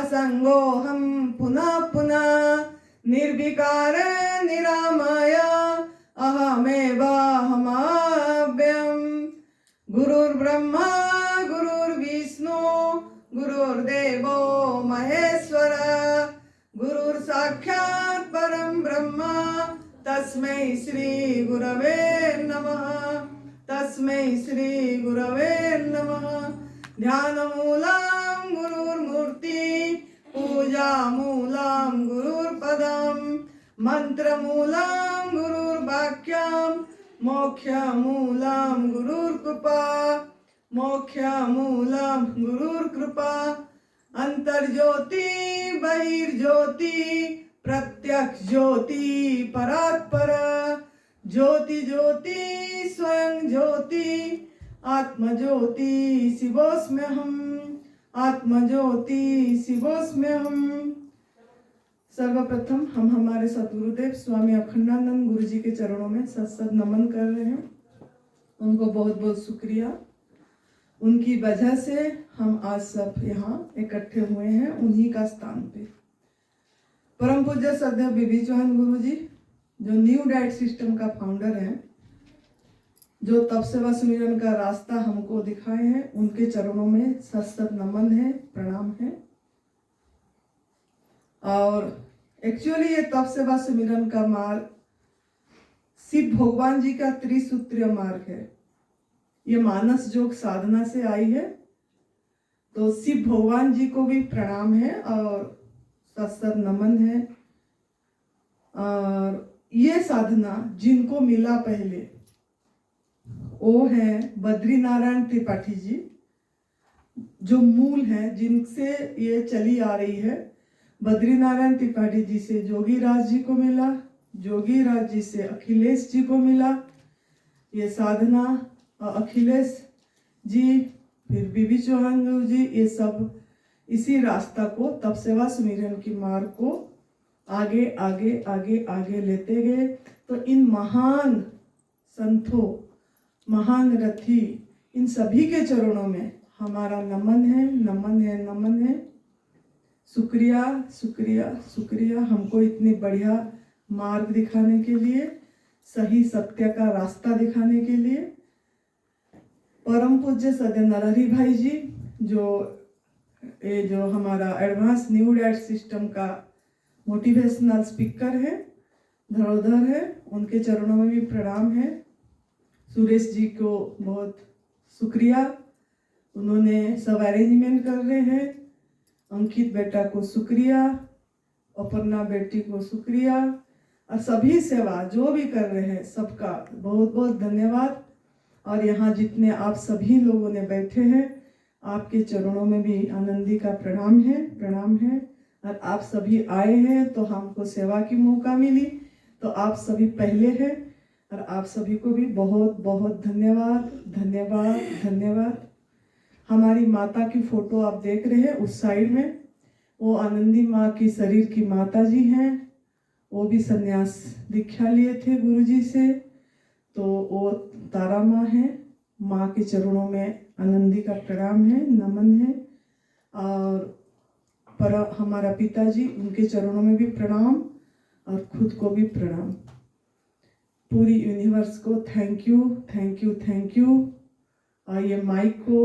असंगोऽहं पुनः पुनः निर्विकार निरामय अहमेवाहमव्ययम्। गुरुर्ब्रह्मा गुरुर्विष्णु गुरुर्देवो महेश्वर गुरुर्साक्षात् परं ब्रह्म तस्मै श्री गुरवे नमः। तस्मै श्री गुरवे नमः। ध्यानमूलं गुरुर्मूर्ति पूजामूलं गुरुर्पदं मंत्रमूलं गुरुर्वाक्यं मोक्षमूलं गुरुर्कृपा मोक्षमूलं गुरुर्कृपा। अंतर्ज्योति बहिर्ज्योति प्रत्यक्ष ज्योति परात्पर ज्योति ज्योति स्वयं ज्योति आत्मज्योति शिवोऽस्म्यहम् आत्मज्योति शिवोऽस्म्यहम्। सर्वप्रथम हम हमारे सद्गुरुदेव स्वामी अखंडानंद गुरु जी के चरणों में सत नमन कर रहे हैं। उनको बहुत बहुत शुक्रिया। उनकी वजह से हम आज सब यहाँ इकट्ठे हुए हैं उन्हीं का स्थान पे। परम पूज्य सदैव बीबी चौहान गुरु जी जो न्यू डाइट सिस्टम का फाउंडर हैं, जो तप सेवा सुमिरन का रास्ता हमको दिखाए हैं, उनके चरणों में सत नमन है, प्रणाम है। और एक्चुअली ये तप सेवा सुमिरन का मार्ग शिव भगवान जी का त्रिसूत्रीय मार्ग है। ये मानस योग साधना से आई है। तो शिव भगवान जी को भी प्रणाम है और सत नमन है। और ये साधना जिनको मिला पहले वो है बद्री नारायण त्रिपाठी जी, जो मूल है जिनसे ये चली आ रही है। बद्री नारायण त्रिपाठी जी से जोगी राज जी को मिला, जोगी राज जी से अखिलेश जी को मिला ये साधना। अखिलेश जी फिर बीबी चौहान गुरु जी, ये सब इसी रास्ता को तप सेवा सुमिरन की मार्ग को आगे आगे आगे आगे लेते गए। तो इन महान संतों, महान रथी, इन सभी के चरणों में हमारा नमन है, नमन है, नमन है। शुक्रिया शुक्रिया शुक्रिया हमको इतनी बढ़िया मार्ग दिखाने के लिए, सही सत्य का रास्ता दिखाने के लिए। परम पूज्य सदैव नरहरि भाई जी जो हमारा एडवांस न्यू डाइट सिस्टम का मोटिवेशनल स्पीकर है, धरोधर है, उनके चरणों में भी प्रणाम है। सुरेश जी को बहुत शुक्रिया, उन्होंने सब अरेंजमेंट कर रहे हैं। अंकित बेटा को शुक्रिया, अपर्णा बेटी को शुक्रिया, और सभी सेवा जो भी कर रहे हैं सबका बहुत बहुत धन्यवाद। और यहाँ जितने आप सभी लोगों ने बैठे हैं, आपके चरणों में भी आनंदी का प्रणाम है, प्रणाम है। और आप सभी आए हैं तो हमको सेवा की मौका मिली, तो आप सभी पहले हैं। और आप सभी को भी बहुत बहुत धन्यवाद, धन्यवाद, धन्यवाद। हमारी माता की फोटो आप देख रहे हैं उस साइड में, वो आनंदी माँ की शरीर की माता जी हैं। वो भी संन्यास दीक्षा लिए थे गुरु जी से। तो वो तारा माँ है। माँ के चरणों में आनंदी का प्रणाम है, नमन है। और पर हमारा पिताजी, उनके चरणों में भी प्रणाम और खुद को भी प्रणाम। पूरी यूनिवर्स को thank you, thank you, thank you. और ये माइक को,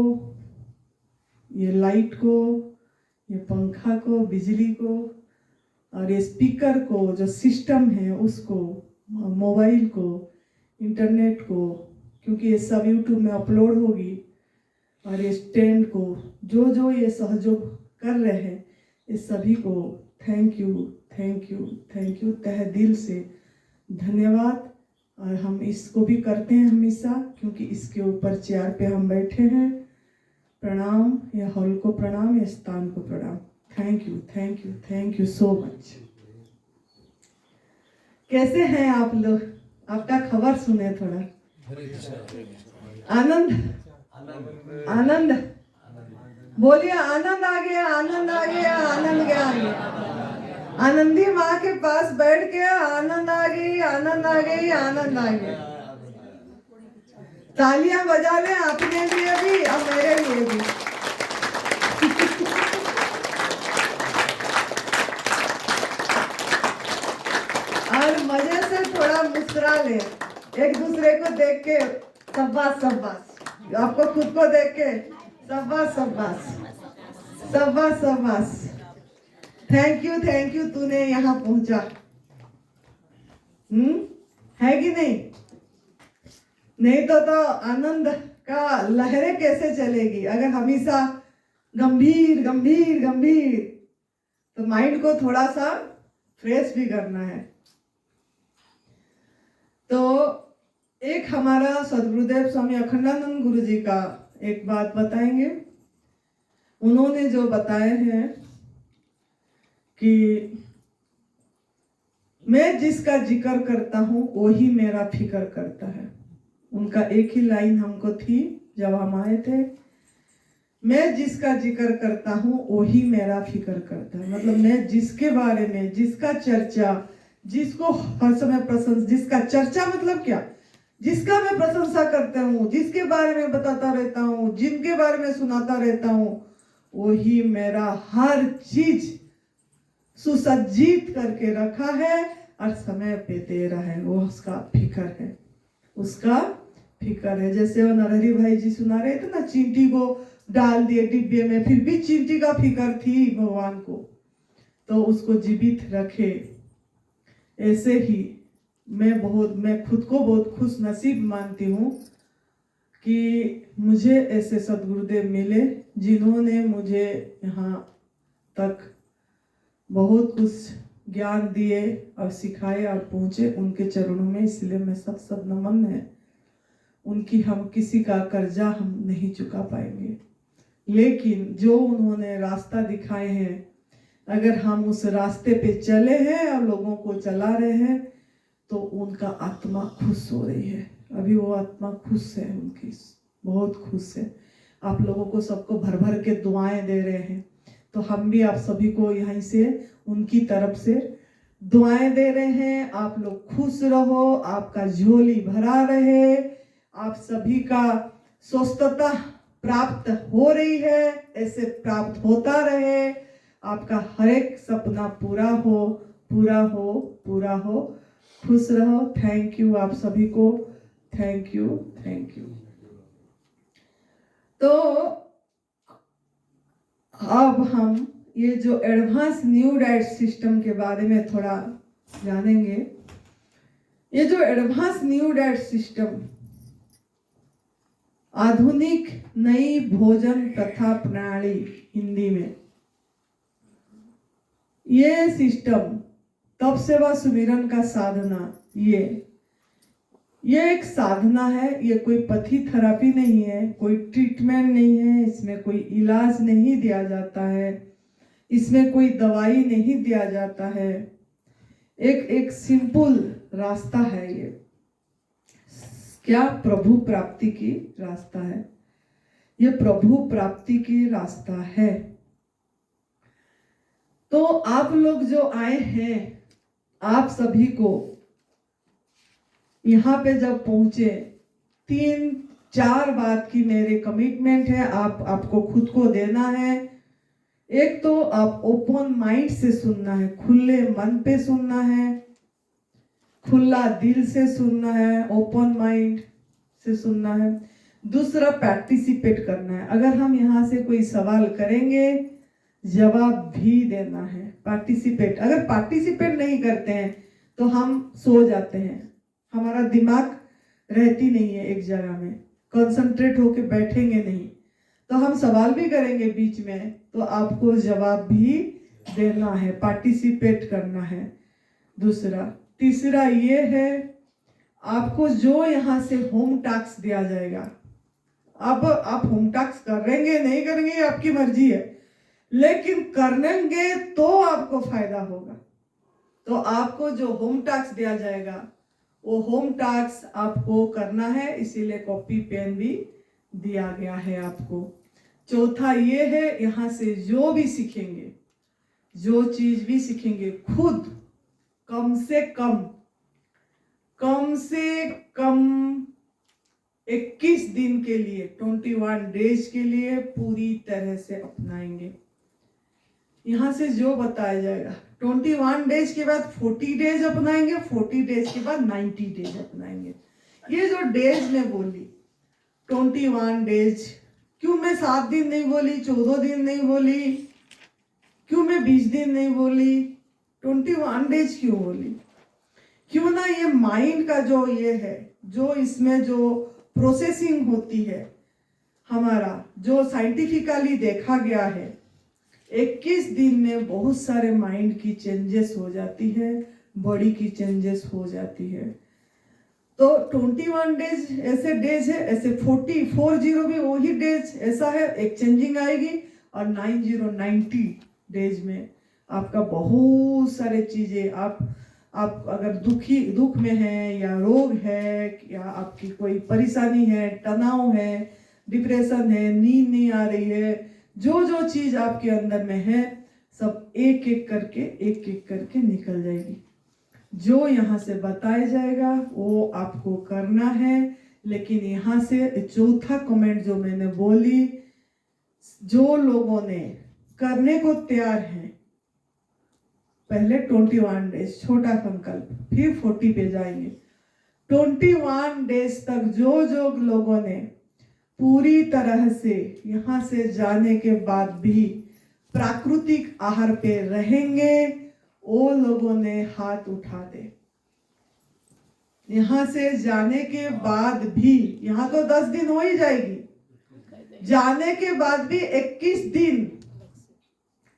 ये लाइट को, ये पंखा को, बिजली को, और ये स्पीकर को, जो सिस्टम है उसको, मोबाइल को, इंटरनेट को, क्योंकि ये सब यूट्यूब में अपलोड होगी। और ये स्टैंड को, जो जो ये सहयोग कर रहे हैं, ये सभी को thank you, thank you, thank you, तहे दिल से धन्यवाद। और हम इसको भी करते हैं हमेशा, क्योंकि इसके ऊपर चेयर पे हम बैठे हैं। प्रणाम, ये हॉल को प्रणाम, ये स्थान को प्रणाम। Thank you, thank you, thank you so much. कैसे हैं आप लोग? आपका खबर सुने थोड़ा। आनंद, आनंद बोलिए, आनंद आ गया, आनंद आ गया, आनंद आ गया। आनंदी माँ के पास बैठ के आनंद आ गई, आनंद आ गई, आनंद आ गई। तालियां बजा लें अपने लिए भी और मेरे लिए भी। मुस्कुरा ले, एक दूसरे को देख के शाबाश शाबाश, आपको खुद को देख के शाबाश शाबाश शाबाश शाबाश। थैंक यू, तूने यहाँ पहुंचा। है कि नहीं? नहीं तो आनंद का लहरें कैसे चलेगी अगर हमेशा गंभीर गंभीर गंभीर। तो माइंड को थोड़ा सा फ्रेश भी करना है। तो एक हमारा सद्गुरुदेव स्वामी अखंडानंद गुरु जी का एक बात बताएंगे। उन्होंने जो बताए हैं कि मैं जिसका जिक्र करता हूं वही मेरा फिक्र करता है। उनका एक ही लाइन हमको थी जब हम आए थे, मैं जिसका जिक्र करता हूं वही मेरा फिक्र करता है। मतलब मैं जिसके बारे में, जिसका चर्चा, जिसको हर समय प्रशंसा, जिसका चर्चा मतलब क्या, जिसका मैं प्रशंसा करता हूँ, जिसके बारे में बताता रहता हूँ, जिनके बारे में सुनाता रहता हूँ, वही मेरा हर चीज सुसज्जित करके रखा है और समय पे दे रहा है। वो उसका फिक्र है, उसका फिक्र है। जैसे वो नरहरि भाई जी सुना रहे थे ना, चींटी को डाल दिए डिब्बे में, फिर भी चींटी का फिक्र थी भगवान को, तो उसको जीवित रखे। ऐसे ही मैं खुद को बहुत खुश नसीब मानती हूँ कि मुझे ऐसे सद्गुरुदेव मिले जिन्होंने मुझे यहाँ तक बहुत कुछ ज्ञान दिए और सिखाए और पहुँचे उनके चरणों में। इसलिए मैं सब नमन है। उनकी हम किसी का कर्जा हम नहीं चुका पाएंगे, लेकिन जो उन्होंने रास्ता दिखाए हैं, अगर हम उस रास्ते पे चले हैं और लोगों को चला रहे हैं तो उनका आत्मा खुश हो रही है। अभी वो आत्मा खुश है, उनकी बहुत खुश है। आप लोगों को सबको भर भर के दुआएं दे रहे हैं, तो हम भी आप सभी को यहीं से उनकी तरफ से दुआएं दे रहे हैं। आप लोग खुश रहो, आपका झोली भरा रहे, आप सभी का स्वस्थता प्राप्त हो रही है, ऐसे प्राप्त होता रहे, आपका हर एक सपना पूरा हो पूरा हो पूरा हो। खुश रहो। थैंक यू आप सभी को, थैंक यू थैंक यू। तो अब हम ये जो एडवांस न्यू डाइट सिस्टम के बारे में थोड़ा जानेंगे। ये जो एडवांस न्यू डाइट सिस्टम आधुनिक नई भोजन प्रथा प्रणाली हिंदी में, ये सिस्टम तप सेवा सुमिरन का साधना, ये एक साधना है। ये कोई पथी थेरेपी नहीं है, कोई ट्रीटमेंट नहीं है, इसमें कोई इलाज नहीं दिया जाता है, इसमें कोई दवाई नहीं दिया जाता है। एक सिंपल रास्ता है। ये क्या प्रभु प्राप्ति की रास्ता है। ये प्रभु प्राप्ति की रास्ता है। तो आप लोग जो आए हैं, आप सभी को यहाँ पे जब पहुंचे, 3-4 बात की मेरे कमिटमेंट है, आपको खुद को देना है। एक तो आप ओपन माइंड से सुनना है, खुले मन पे सुनना है, खुला दिल से सुनना है, ओपन माइंड से सुनना है। दूसरा पार्टिसिपेट करना है। अगर हम यहाँ से कोई सवाल करेंगे, जवाब भी देना है। पार्टिसिपेट, अगर पार्टिसिपेट नहीं करते हैं तो हम सो जाते हैं, हमारा दिमाग रहती नहीं है एक जगह में, कंसंट्रेट होके बैठेंगे नहीं। तो हम सवाल भी करेंगे बीच में, तो आपको जवाब भी देना है, पार्टिसिपेट करना है। दूसरा, तीसरा ये है, आपको जो यहाँ से होम टास्क दिया जाएगा, अब आप होम टास्क करेंगे नहीं करेंगे आपकी मर्जी है, लेकिन करेंगे तो आपको फायदा होगा। तो आपको जो होम टास्क दिया जाएगा वो होम टास्क आपको करना है, इसीलिए कॉपी पेन भी दिया गया है आपको। चौथा ये है, यहाँ से जो भी सीखेंगे, जो चीज भी सीखेंगे, खुद कम से कम 21 दिन के लिए, 21 डेज के लिए पूरी तरह से अपनाएंगे। यहाँ से जो बताया जाएगा 21 डेज के बाद 40 डेज अपनाएंगे, 40 डेज के बाद 90 डेज अपनाएंगे। ये जो डेज में बोली 21 डेज, क्यों मैं 7 दिन नहीं बोली, 14 दिन नहीं बोली, क्यों मैं 20 दिन नहीं बोली, 21 डेज क्यों बोली? क्यों ना ये माइंड का जो ये है, जो इसमें जो प्रोसेसिंग होती है हमारा, जो साइंटिफिकली देखा गया है, 21 दिन में बहुत सारे माइंड की चेंजेस हो जाती है, बॉडी की चेंजेस हो जाती है। तो 21 डेज ऐसे डेज है, ऐसे 40 भी वही डेज ऐसा है, एक चेंजिंग आएगी। और 90 डेज में आपका बहुत सारे चीजें, आप अगर दुख में है, या रोग है, या आपकी कोई परेशानी है, तनाव है, डिप्रेशन है, नींद नहीं आ रही है, जो चीज आपके अंदर में है, सब एक एक करके निकल जाएगी। जो यहाँ से बताया जाएगा वो आपको करना है। लेकिन यहाँ से चौथा कमेंट जो मैंने बोली, जो लोगों ने करने को तैयार हैं, पहले 21 डेज छोटा संकल्प, फिर 40 पे जाएंगे। 21 डेज तक जो लोगों ने पूरी तरह से यहाँ से जाने के बाद भी प्राकृतिक आहार पे रहेंगे, वो लोगों ने हाथ उठा दे। यहाँ से जाने के बाद भी, यहाँ तो 10 दिन हो ही जाएगी, जाने के बाद भी 21 दिन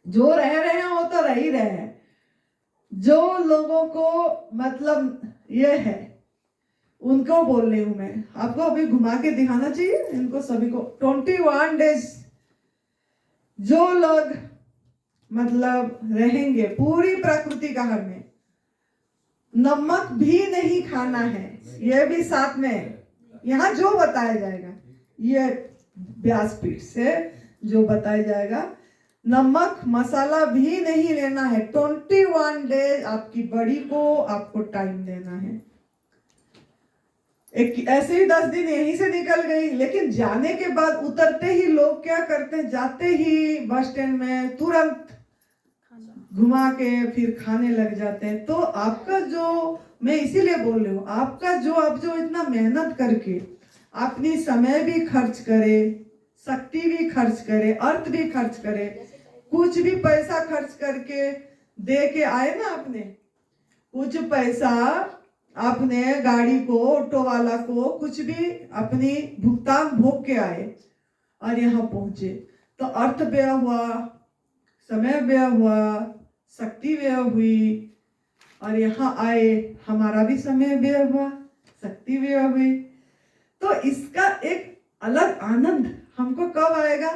जो रह रहे हैं वो तो रह ही रहे हैं। जो लोगों को मतलब ये है, उनको बोल रही हूं मैं, आपको अभी घुमा के दिखाना चाहिए इनको सभी को। 21 डेज जो लोग मतलब रहेंगे पूरी प्राकृतिक आहार में, नमक भी नहीं खाना है, ये भी साथ में यहाँ जो बताया जाएगा, ये व्यासपीठ से जो बताया जाएगा, नमक मसाला भी नहीं लेना है। 21 डेज आपकी बॉडी को आपको टाइम देना है। एक ऐसे ही 10 दिन यहीं से निकल गई, लेकिन जाने के बाद उतरते ही लोग क्या करते हैं, जाते ही बस स्टैंड में तुरंत घुमा के फिर खाने लग जाते हैं। तो आपका जो, मैं इसीलिए बोल रही हूँ, आपका जो आप जो इतना मेहनत करके अपनी समय भी खर्च करे, शक्ति भी खर्च करे, अर्थ भी खर्च करे, कुछ भी पैसा खर्च करके दे के आए ना, आपने कुछ पैसा आपने गाड़ी को, ऑटो वाला को कुछ भी अपनी भुगतान भोग के आए और यहाँ पहुंचे, तो अर्थ व्यय हुआ, समय व्यय हुआ, शक्ति व्यय हुई, और यहाँ आए हमारा भी समय व्यय हुआ, शक्ति व्यय हुई। तो इसका एक अलग आनंद हमको कब आएगा,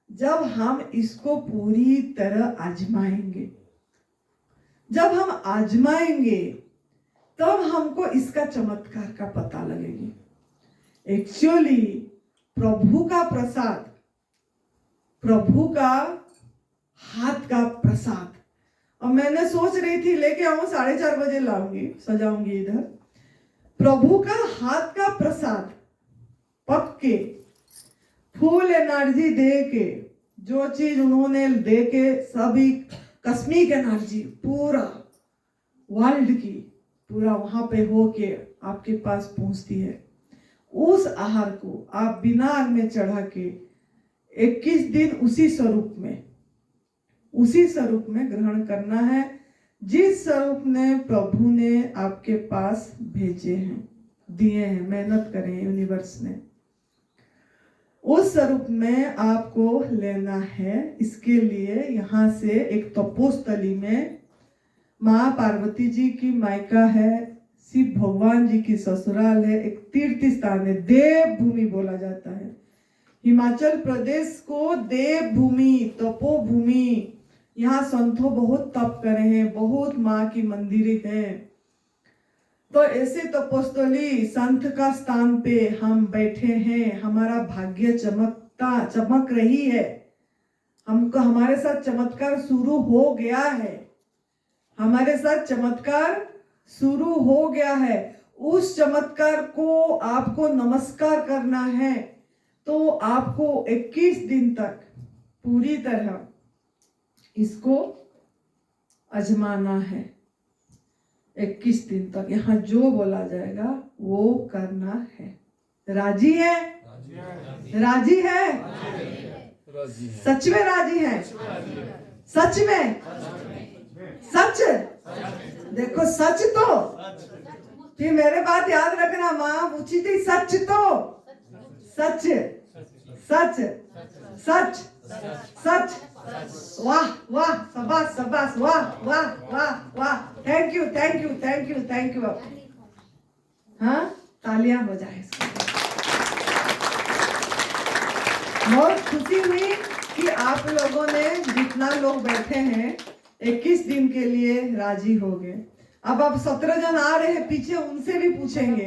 जब हम इसको पूरी तरह आजमाएंगे। जब हम आजमाएंगे तब हमको इसका चमत्कार का पता लगेगी। एक्चुअली प्रभु का प्रसाद, प्रभु का हाथ का प्रसाद, और मैंने सोच रही थी लेके आऊं 4:30 बजे लाऊंगी, सजाऊंगी इधर। प्रभु का हाथ का प्रसाद पक के, फुल एनर्जी दे के, जो चीज उन्होंने दे के, सभी कस्मिक एनर्जी पूरा वर्ल्ड की पूरा वहां पे होके आपके पास पहुंचती है। उस आहार को आप बिना आग में चढ़ा के 21 दिन उसी स्वरूप में ग्रहण करना है, जिस स्वरूप ने प्रभु ने आपके पास भेजे हैं, दिए हैं, मेहनत करें यूनिवर्स ने, उस स्वरूप में आपको लेना है। इसके लिए यहाँ से एक तपोस्थली में माँ पार्वती जी की मायका है, शिव भगवान जी की ससुराल है, एक तीर्थ स्थान है, देव भूमि बोला जाता है। हिमाचल प्रदेश को देव भूमि, तपोभूमि, यहाँ संतों बहुत तप करे हैं, बहुत माँ की मंदिर है। तो ऐसे तपोस्थली संत का स्थान पे हम बैठे हैं, हमारा भाग्य चमक रही है, हमको हमारे साथ चमत्कार शुरू हो गया है, हमारे साथ चमत्कार शुरू हो गया है। उस चमत्कार को आपको नमस्कार करना है, तो आपको 21 दिन तक पूरी तरह इसको आजमाना है 21 दिन तक। यहाँ जो बोला जाएगा वो करना है। राजी है? राजी है? सच में राजी है? सच में? सच? देखो सच तो फिर मेरे बात याद रखना। माँ पूछी थी सच तो सच सच सच सच। वाह वाह, शाबाश शाबाश, वाह वाह वाह वाह। Thank you thank you thank you thank you. हाँ, तालियां हो जाए। बहुत खुशी हुई कि आप लोगों ने, जितना लोग बैठे हैं, 21 दिन के लिए राजी हो गए। अब 17 जन आ रहे हैं पीछे, उनसे भी पूछेंगे।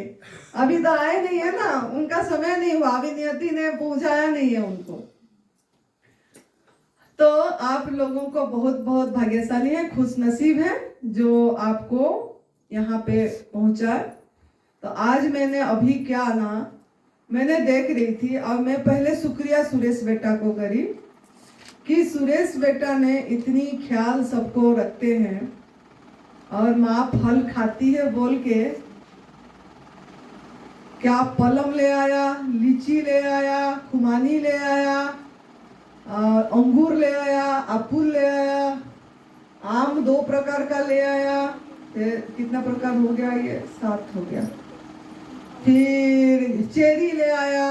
अभी तो आए नहीं है ना, उनका समय नहीं हुआ, अभी नियति ने पहुंचाया नहीं है उनको। तो आप लोगों को बहुत बहुत भाग्यशाली है, खुश नसीब है जो आपको यहाँ पे पहुंचा। तो आज मैंने अभी क्या ना, मैंने देख रही थी और मैं पहले शुक्रिया सुरेश बेटा को करी कि सुरेश बेटा ने इतनी ख्याल सबको रखते हैं और माँ फल खाती है बोल के क्या पलम ले आया, लीची ले आया, खुमानी ले आया, अंगूर ले आया, अपुल ले आया, आम 2 प्रकार का ले आया। कितना प्रकार हो गया? ये 7 हो गया। फिर चेरी ले आया,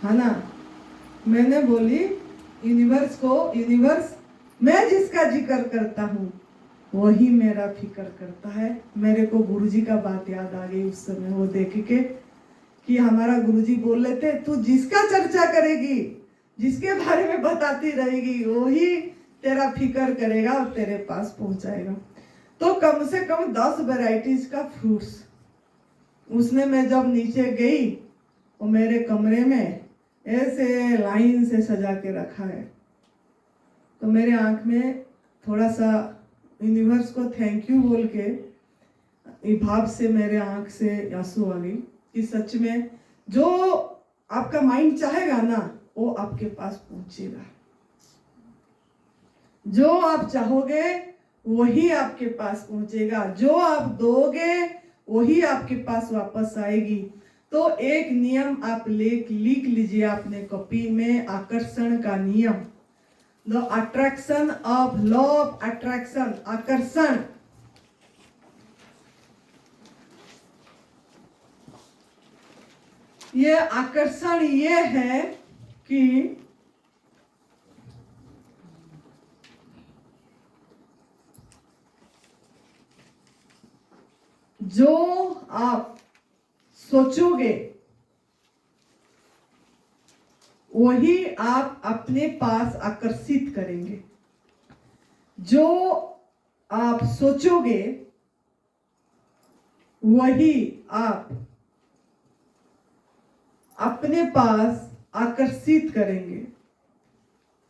है ना। मैंने बोली यूनिवर्स मैं जिसका जिक्र करता हूँ वही मेरा फिक्र करता है। मेरे को गुरुजी का बात याद आ गई उस समय, वो देख के कि हमारा गुरुजी बोल रहे थे तू जिसका चर्चा करेगी, जिसके बारे में बताती रहेगी, वही तेरा फिक्र करेगा और तेरे पास पहुंचाएगा। तो कम से कम 10 वैरायटीज का फ्रूट्स उसने, मैं जब नीचे गई वो मेरे कमरे में ऐसे लाइन से सजा के रखा है। तो मेरे आंख में थोड़ा सा यूनिवर्स को थैंक यू बोल के भाव से मेरे आंख से आंसू आ गई कि सच में जो आपका माइंड चाहेगा ना वो आपके पास पहुंचेगा। जो आप चाहोगे वही आपके पास पहुंचेगा, जो आप दोगे वही आपके पास वापस आएगी। तो एक नियम आप लिख लीजिए अपने कॉपी में, आकर्षण का नियम, the attraction of law of attraction. आकर्षण, ये आकर्षण ये है कि जो आप सोचोगे वही आप अपने पास आकर्षित करेंगे। जो आप सोचोगे वही आप अपने पास आकर्षित करेंगे।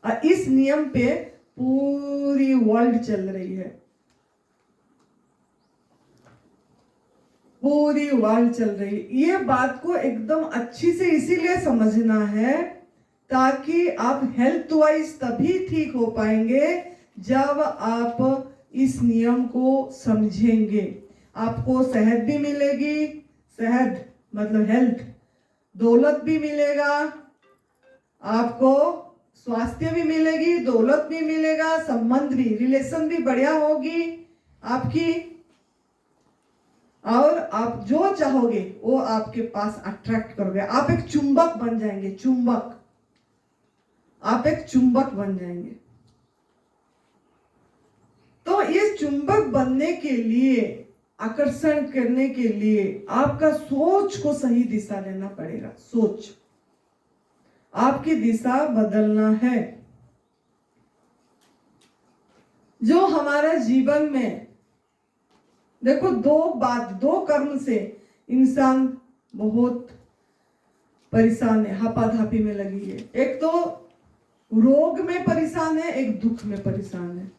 और इस नियम पे पूरी वर्ल्ड चल रही है, पूरी वर्ल्ड चल रही है। ये बात को एकदम अच्छी से इसीलिए समझना है ताकि आप हेल्थ वाइज तभी ठीक हो पाएंगे जब आप इस नियम को समझेंगे। आपको सेहत भी मिलेगी, सेहत मतलब हेल्थ, दौलत भी मिलेगा, आपको स्वास्थ्य भी मिलेगी, दौलत भी मिलेगा, संबंध भी, रिलेशन भी बढ़िया होगी आपकी, और आप जो चाहोगे वो आपके पास अट्रैक्ट करोगे। आप एक चुंबक बन जाएंगे, चुंबक, आप एक चुंबक बन जाएंगे। तो इस चुंबक बनने के लिए, आकर्षण करने के लिए आपका सोच को सही दिशा देना पड़ेगा। सोच, आपकी दिशा बदलना है। जो हमारा जीवन में देखो, दो कर्म से इंसान बहुत परेशान है, हापाधापी में लगी है। एक तो रोग में परेशान है, एक दुख में परेशान है।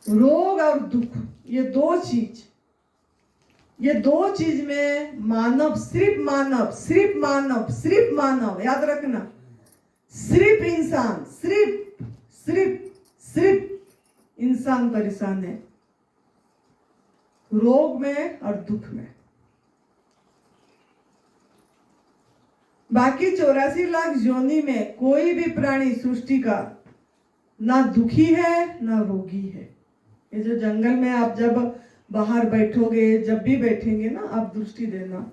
रोग और दुख, ये दो चीज में मानव, सिर्फ मानव, सिर्फ मानव, सिर्फ मानव, याद रखना, सिर्फ इंसान, सिर्फ इंसान परेशान है, रोग में और दुख में। बाकी 84 लाख योनि में कोई भी प्राणी सृष्टि का ना दुखी है ना रोगी है। ये जो जंगल में आप जब बाहर बैठोगे, जब भी बैठेंगे ना, आप दृष्टि देना,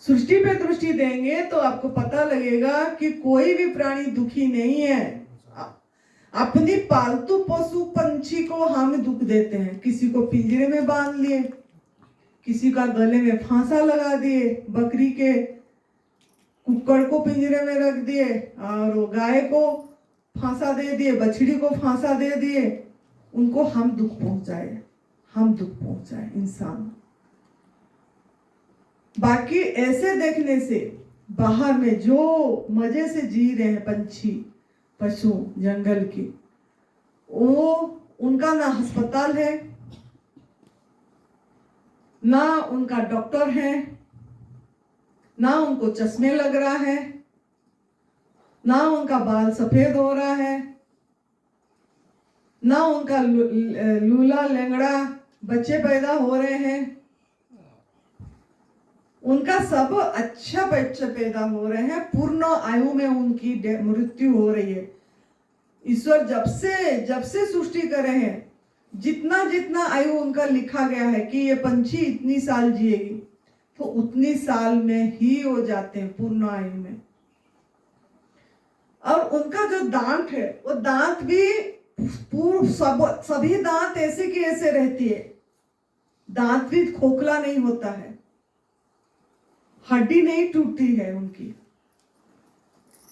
सृष्टि पे दृष्टि देंगे तो आपको पता लगेगा कि कोई भी प्राणी दुखी नहीं है। अपनी पालतू पशु पंछी को हम दुख देते हैं, किसी को पिंजरे में बांध लिए, किसी का गले में फांसा लगा दिए, बकरी के कुक्कड़ को पिंजरे में रख दिए, और गाय को फांसा दे दिए, बछड़ी को फांसा दे दिए, उनको हम दुख पहुंचाए, हम दुख पहुंचाए इंसान। बाकी ऐसे देखने से बाहर में जो मजे से जी रहे हैं पंछी पशु जंगल की, वो उनका ना अस्पताल है, ना उनका डॉक्टर है, ना उनको चश्मे लग रहा है, ना उनका बाल सफेद हो रहा है, ना उनका लूला लंगड़ा बच्चे पैदा हो रहे हैं। उनका सब अच्छा बच्चे पैदा हो रहे हैं, पूर्ण आयु में उनकी मृत्यु हो रही है। ईश्वर जब से सृष्टि करे हैं, जितना जितना आयु उनका लिखा गया है कि ये पंछी इतनी साल जिएगी, तो उतनी साल में ही हो जाते हैं पूर्ण आयु में। और उनका जो दांत है, वो दांत भी सभी दांत ऐसे की ऐसे रहती है, दांत भी खोखला नहीं होता है, हड्डी नहीं टूटती है उनकी।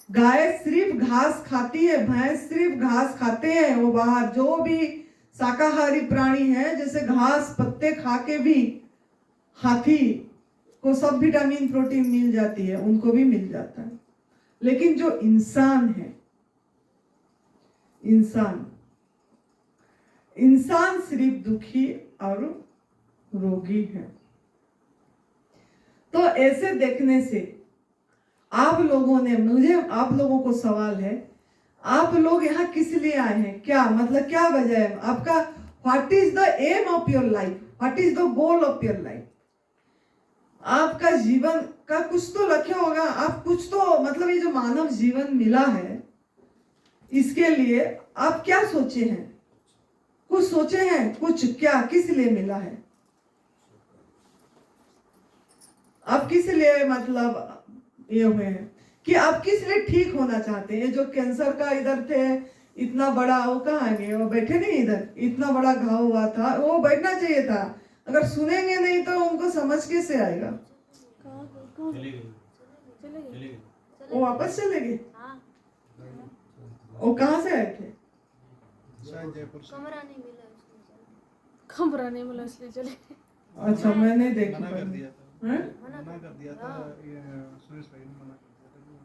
गाय सिर्फ घास खाती है, भैंस सिर्फ घास खाते हैं। वो बाहर जो भी शाकाहारी प्राणी है, जैसे घास पत्ते खा के भी हाथी को सब विटामिन प्रोटीन मिल जाती है, उनको भी मिल जाता है। लेकिन जो इंसान है, इंसान सिर्फ दुखी और रोगी है। तो ऐसे देखने से आप लोगों को सवाल है, आप लोग यहाँ किस लिए आए हैं? क्या मतलब, क्या वजह है आपका? What is the aim of your life? What is the goal of your life? आपका जीवन का कुछ तो लक्ष्य होगा, आप कुछ तो मतलब ये जो मानव जीवन मिला है, इसके लिए आप क्या सोचे हैं? कुछ सोचे हैं? कुछ क्या, किस लिए मिला है? आप किस लिए मतलब ये हुए हैं कि आप किस लिए ठीक होना चाहते हैं? जो कैंसर का इधर थे, इतना बड़ा, वो कहाँ गए? वो बैठे नहीं इधर, इतना बड़ा घाव हुआ था, वो बैठना चाहिए था। अगर सुनेंगे नहीं तो उनको समझ कैसे आएगा? वो वापस चले गए? वो कहाँ से आए थे? कमरा नहीं मिला इसलिए चले। अच्छा, मैंने देखा, मना कर दिया था, हैं? मना कर दिया था, ये सुरेश भाई ने मना कर दिया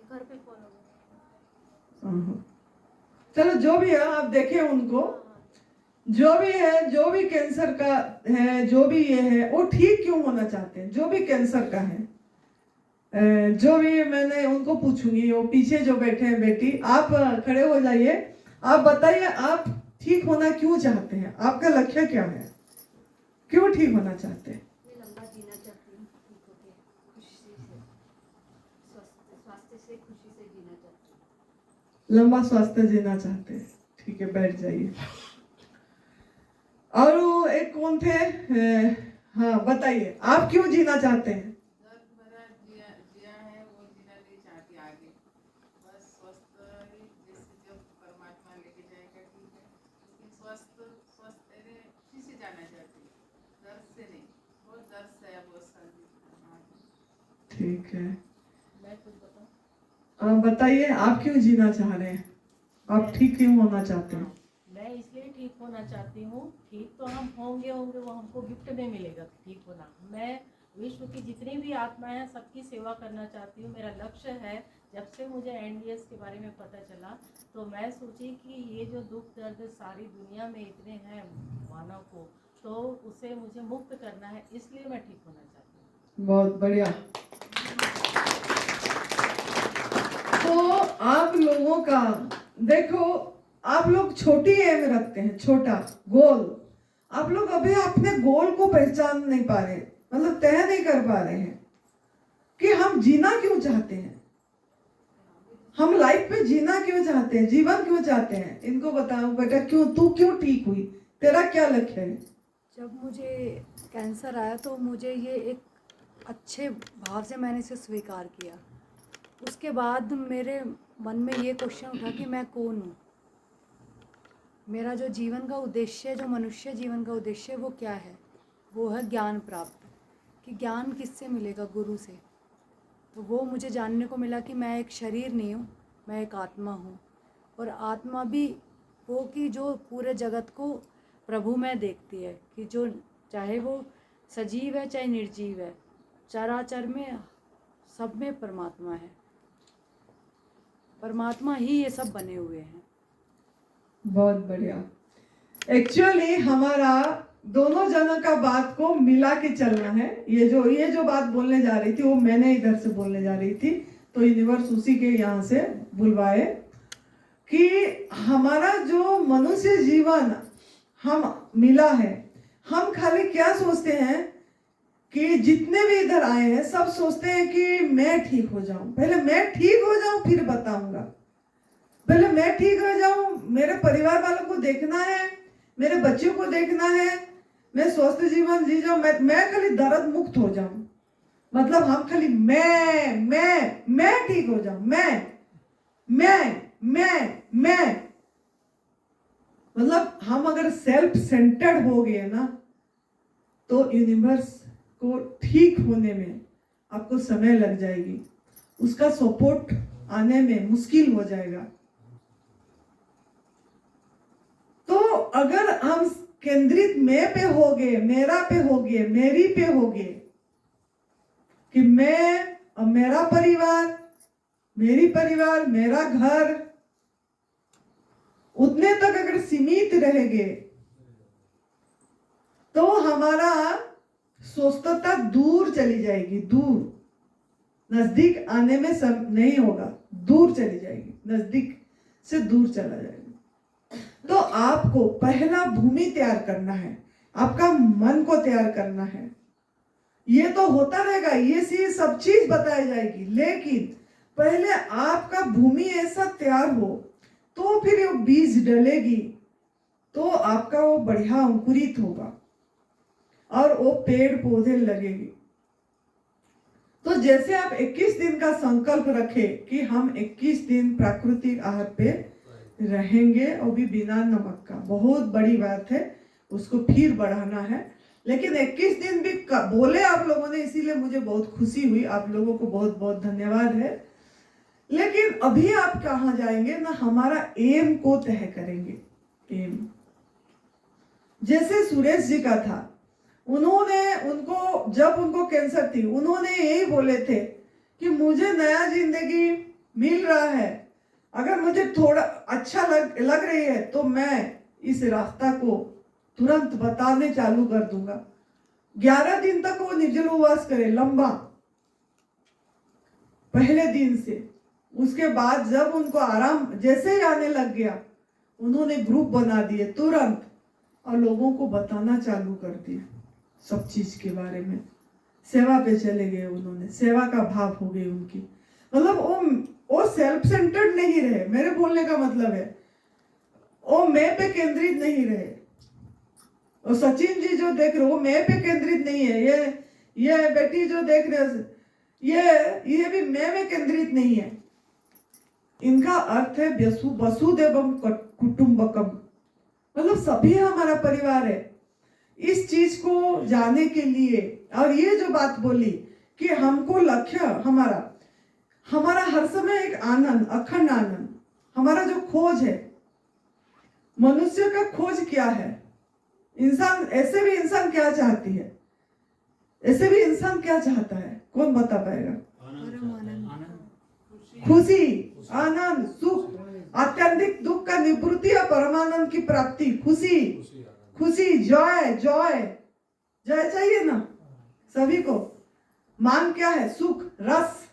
था। घर पे फॉलो। चलो जो भी है, आप देखें उनको, जो भी है, जो भी कैंसर का है, जो भी ये है, वो ठीक क्यों होना चाहते हैं? जो भी कैंसर का है, जो भी, मैंने उनको पूछूंगी, वो पीछे जो बैठे हैं, बेटी आप खड़े हो जाइए, आप बताइए आप ठीक होना क्यों चाहते हैं? आपका लक्ष्य क्या है? क्यों ठीक होना चाहते हैं? लंबा जीना चाहती हूँ, ठीक होके, खुशी से, स्वास्थ्य से, खुशी से जीना चाहती हूँ। लंबा स्वास्थ्य जीना चाहते हैं, ठीक है, बैठ जाइए। और वो एक कौन थे? हाँ, बताइए आप क्यों जीना चाहते हैं? जिया है, वो जीना नहीं चाहती आगे, बस स्वस्थ ही, जैसे जब परमात्मा लेके जाएगा ठीक है, लेकिन स्वस्थ खुशी से जाना चाहती है, दर्द से नहीं, बहुत दर्द है, बहुत साल। ठीक है, मैं कुछ बताऊँ? बताइए आप क्यों जीना चाह रहे हैं? आप ठीक क्यों होना चाहते हैं? मैं इसलिए ठीक होना चाहती हूँ। ठीक तो हम होंगे वो हमको गिफ्ट में मिलेगा ठीक होना। मैं विश्व की जितनी भी आत्माएं हैं सबकी सेवा करना चाहती हूँ। मेरा लक्ष्य है, जब से मुझे एनडीएस के बारे में पता चला तो मैं सोची कि ये जो दुख दर्द सारी दुनिया में इतने हैं मानव को, तो उसे मुझे मुक्त करना है, इसलिए मैं ठीक होना चाहती हूँ। बहुत बढ़िया। तो आप लोगों का देखो, आप लोग छोटी एम रखते हैं, छोटा गोल। आप लोग अभी अपने गोल को पहचान नहीं पा रहे, मतलब तय नहीं कर पा रहे हैं कि हम जीना क्यों चाहते हैं, हम लाइफ में जीना क्यों चाहते हैं, जीवन क्यों चाहते हैं। इनको बताओ बेटा, क्यों तू क्यों ठीक हुई, तेरा क्या लक्ष्य है? जब मुझे कैंसर आया तो मुझे ये एक अच्छे भाव से मैंने इसे स्वीकार किया। उसके बाद मेरे मन में ये क्वेश्चन उठा कि मैं कौन हूँ, मेरा जो जीवन का उद्देश्य, जो मनुष्य जीवन का उद्देश्य है वो क्या है। वो है ज्ञान प्राप्त, कि ज्ञान किससे मिलेगा, गुरु से। तो वो मुझे जानने को मिला कि मैं एक शरीर नहीं हूँ, मैं एक आत्मा हूँ। और आत्मा भी वो कि जो पूरे जगत को प्रभु में देखती है, कि जो चाहे वो सजीव है चाहे निर्जीव है, चराचर में सब में परमात्मा है, परमात्मा ही ये सब बने हुए हैं। बहुत बढ़िया। एक्चुअली हमारा दोनों जनों का बात को मिला के चलना है। ये जो बात बोलने जा रही थी वो मैंने इधर से बोलने जा रही थी, तो यूनिवर्स उसी के यहाँ से बुलवाए कि हमारा जो मनुष्य जीवन हम मिला है, हम खाली क्या सोचते हैं कि जितने भी इधर आए हैं सब सोचते हैं कि मैं ठीक हो जाऊं, पहले मैं ठीक हो जाऊं फिर बताऊंगा, पहले मैं ठीक हो जाऊं, मेरे परिवार वालों को देखना है, मेरे बच्चों को देखना है, मैं स्वस्थ जीवन जी जाऊं, मैं खाली दर्द मुक्त हो जाऊं। मतलब हम खाली मैं ठीक हो जाऊं, मैं मतलब हम अगर सेल्फ सेंटर्ड हो गए ना तो यूनिवर्स को ठीक होने में आपको समय लग जाएगी, उसका सपोर्ट आने में मुश्किल हो जाएगा। तो अगर हम केंद्रित मैं पे हो गए, मेरा पे हो गए, मेरी पे हो गए, कि मैं और मेरा परिवार, मेरी परिवार, मेरा घर, उतने तक अगर सीमित रहेंगे तो हमारा स्वस्थता दूर चली जाएगी, दूर, नजदीक आने में सब नहीं होगा, दूर चली जाएगी, नजदीक से दूर चला जाएगा। तो आपको पहला भूमि तैयार करना है, आपका मन को तैयार करना है। ये तो होता रहेगा, ये सब चीज बताई जाएगी, लेकिन पहले आपका भूमि ऐसा तैयार हो तो फिर वो बीज डलेगी, तो आपका वो बढ़िया अंकुरित होगा और वो पेड़ पौधे लगेगी। तो जैसे आप 21 दिन का संकल्प रखें कि हम 21 दिन प्राकृतिक आहार पे रहेंगे, और भी बिना नमक का, बहुत बड़ी बात है, उसको फिर बढ़ाना है। लेकिन 21 दिन भी बोले आप लोगों ने, इसीलिए मुझे बहुत खुशी हुई, आप लोगों को बहुत बहुत धन्यवाद है। लेकिन अभी आप कहाँ जाएंगे ना, हमारा एम को तय करेंगे। एम जैसे सुरेश जी का था, जब उनको कैंसर थी, उन्होंने यही बोले थे कि मुझे नया जिंदगी मिल रहा है, अगर मुझे थोड़ा अच्छा लग रही है तो मैं इस रास्ता को तुरंत बताने चालू कर दूंगा। 11 दिन तक वो निर्जल उपवास करे, लंबा, पहले दिन से। उसके बाद जब उनको आराम जैसे ही आने लग गया, उन्होंने ग्रुप बना दिए तुरंत और लोगों को बताना चालू कर दिया सब चीज के बारे में। सेवा पे चले गए, उन्होंने सेवा का भाव हो गई उनकी। मतलब वो सेल्फ सेंटर्ड नहीं रहे, मेरे बोलने का मतलब है वो मैं पे केंद्रित नहीं रहे। और सचिन जी जो देख रहे हो, मैं पे केंद्रित नहीं है, ये बेटी जो देख रहे हो, ये भी मैं में केंद्रित नहीं है। इनका अर्थ है वसुदेवम कुटुंबकम, मतलब सभी हमारा परिवार है। इस चीज को जानने के लिए, और ये जो बात बोली कि हमको लक्ष्य हमारा हर समय एक आनंद, अखंड आनंद, हमारा जो खोज है, मनुष्य का खोज क्या है, इंसान ऐसे भी इंसान क्या चाहती है, ऐसे भी इंसान क्या चाहता है, कौन बता पाएगा? खुशी, आनंद, सुख, आत्यंतिक दुख का निवृत्ति और परमानंद की प्राप्ति। खुशी, जॉय चाहिए ना सभी को। मान क्या है? सुख, रस।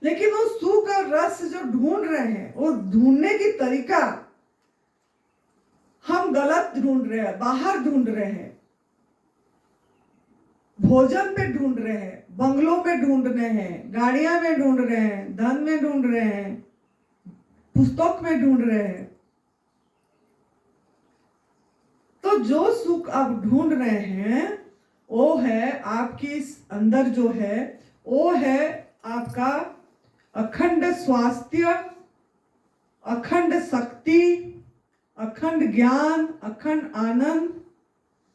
लेकिन वो सुख और रस जो ढूंढ रहे हैं, वो ढूंढने की तरीका हम गलत ढूंढ रहे हैं, बाहर ढूंढ रहे हैं, भोजन पे ढूंढ रहे हैं, बंगलों में ढूंढ रहे हैं, गाड़ियां में ढूंढ रहे हैं, धन में ढूंढ रहे हैं, पुस्तक में ढूंढ रहे हैं। तो जो सुख आप ढूंढ रहे हैं वो है आपकी अंदर जो है, वो है आपका अखंड स्वास्थ्य, अखंड शक्ति, अखंड ज्ञान, अखंड आनंद,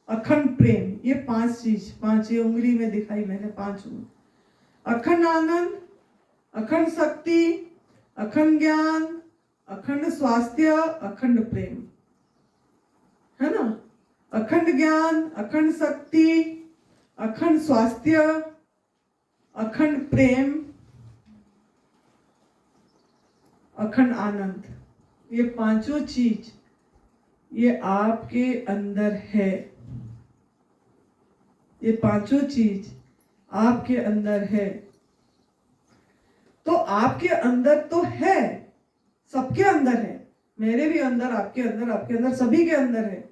अखंड प्रेम। ये 5 चीज, 5 ये उंगली में दिखाई मैंने 5 उंगली। अखंड आनंद, अखंड शक्ति, अखंड ज्ञान, अखंड स्वास्थ्य, अखंड प्रेम, है ना? अखंड ज्ञान, अखंड शक्ति, अखंड स्वास्थ्य, अखंड प्रेम, अखंड आनंद। ये 5 चीज ये आपके अंदर है। ये 5 चीज आपके अंदर है। तो आपके अंदर तो है, सबके अंदर है, मेरे भी अंदर, आपके अंदर, सभी के अंदर है।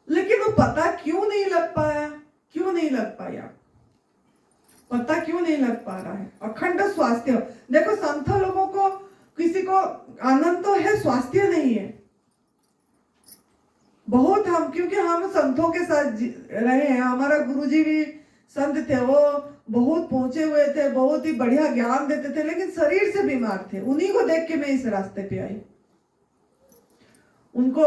लेकिन वो पता क्यों नहीं लग पाया? क्यों नहीं लग पाया? पता क्यों नहीं लग पा रहा है? अखंड स्वास्थ्य, देखो संत लोगों को, किसी को आनंद तो है, स्वास्थ्य नहीं है। बहुत हम, क्योंकि हम संतों के साथ रहे हैं, हमारा गुरुजी भी संत थे, वो बहुत पहुंचे हुए थे, बहुत ही बढ़िया ज्ञान देते थे, लेकिन शरीर से बीमार थे। उन्हीं को देख के मैं इस रास्ते पे आई। उनको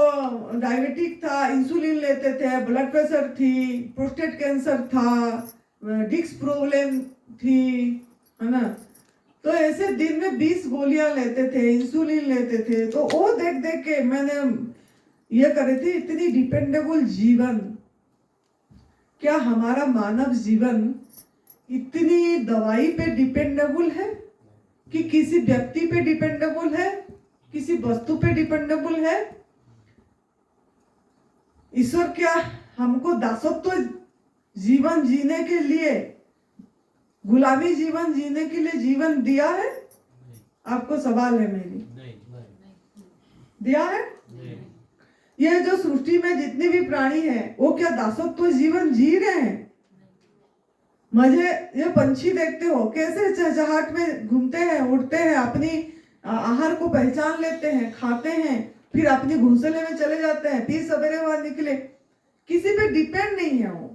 डायबिटिक था, इंसुलिन लेते थे, ब्लड प्रेशर थी, प्रोस्टेट कैंसर था, डिस्क प्रॉब्लम थी, है ना? तो ऐसे दिन में 20 गोलियां लेते थे, इंसुलिन लेते थे। तो वो देख देख के मैंने ये करे थी, इतनी डिपेंडेबल जीवन, क्या हमारा मानव जीवन इतनी दवाई पे डिपेंडेबल है? कि किसी व्यक्ति पे डिपेंडेबल है, किसी वस्तु पे डिपेंडेबल है? ईश्वर क्या हमको दासत्व जीवन जीने के लिए, गुलामी जीवन जीने के लिए जीवन दिया है? आपको सवाल है मेरी, दिया है? ये जो सृष्टि में जितनी भी प्राणी है, वो क्या दासत्व जीवन जी रहे हैं? मजे, ये पंछी देखते हो कैसे चहचहाट में घूमते हैं, उड़ते हैं, अपनी आहार को पहचान लेते हैं, खाते हैं, फिर अपनी घोंसले में चले जाते हैं, फिर सवेरे वहां निकले, किसी पे डिपेंड नहीं है। वो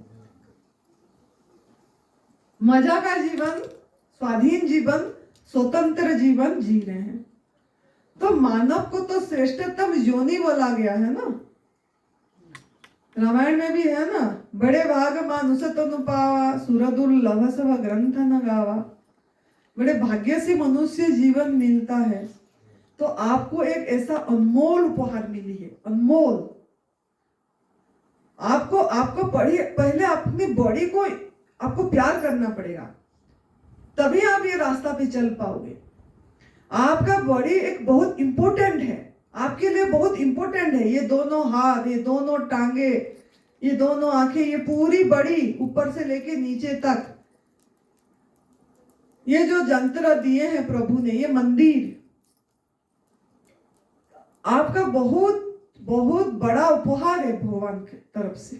मजा का जीवन, स्वाधीन जीवन, स्वतंत्र जीवन जी रहे हैं। तो मानव को तो श्रेष्ठतम योनि बोला गया है ना, रामायण में भी है ना, बड़े भाग मानुष तनु पावा, सुरदुर्लभ सब ग्रंथ न गावा। बड़े भाग्य से मनुष्य जीवन मिलता है। तो आपको एक ऐसा अनमोल उपहार मिली है, अनमोल। आपको पहले अपनी बॉडी को आपको प्यार करना पड़ेगा, तभी आप ये रास्ता पे चल पाओगे। आपका बॉडी एक बहुत इंपॉर्टेंट है, आपके लिए बहुत इंपॉर्टेंट है। ये दोनों हाथ, ये दोनों टांगे, ये दोनों आंखें, ये पूरी बॉडी ऊपर से लेके नीचे तक, ये जो यंत्र दिए हैं प्रभु ने, ये मंदिर आपका बहुत बहुत बड़ा उपहार है भगवान की तरफ से।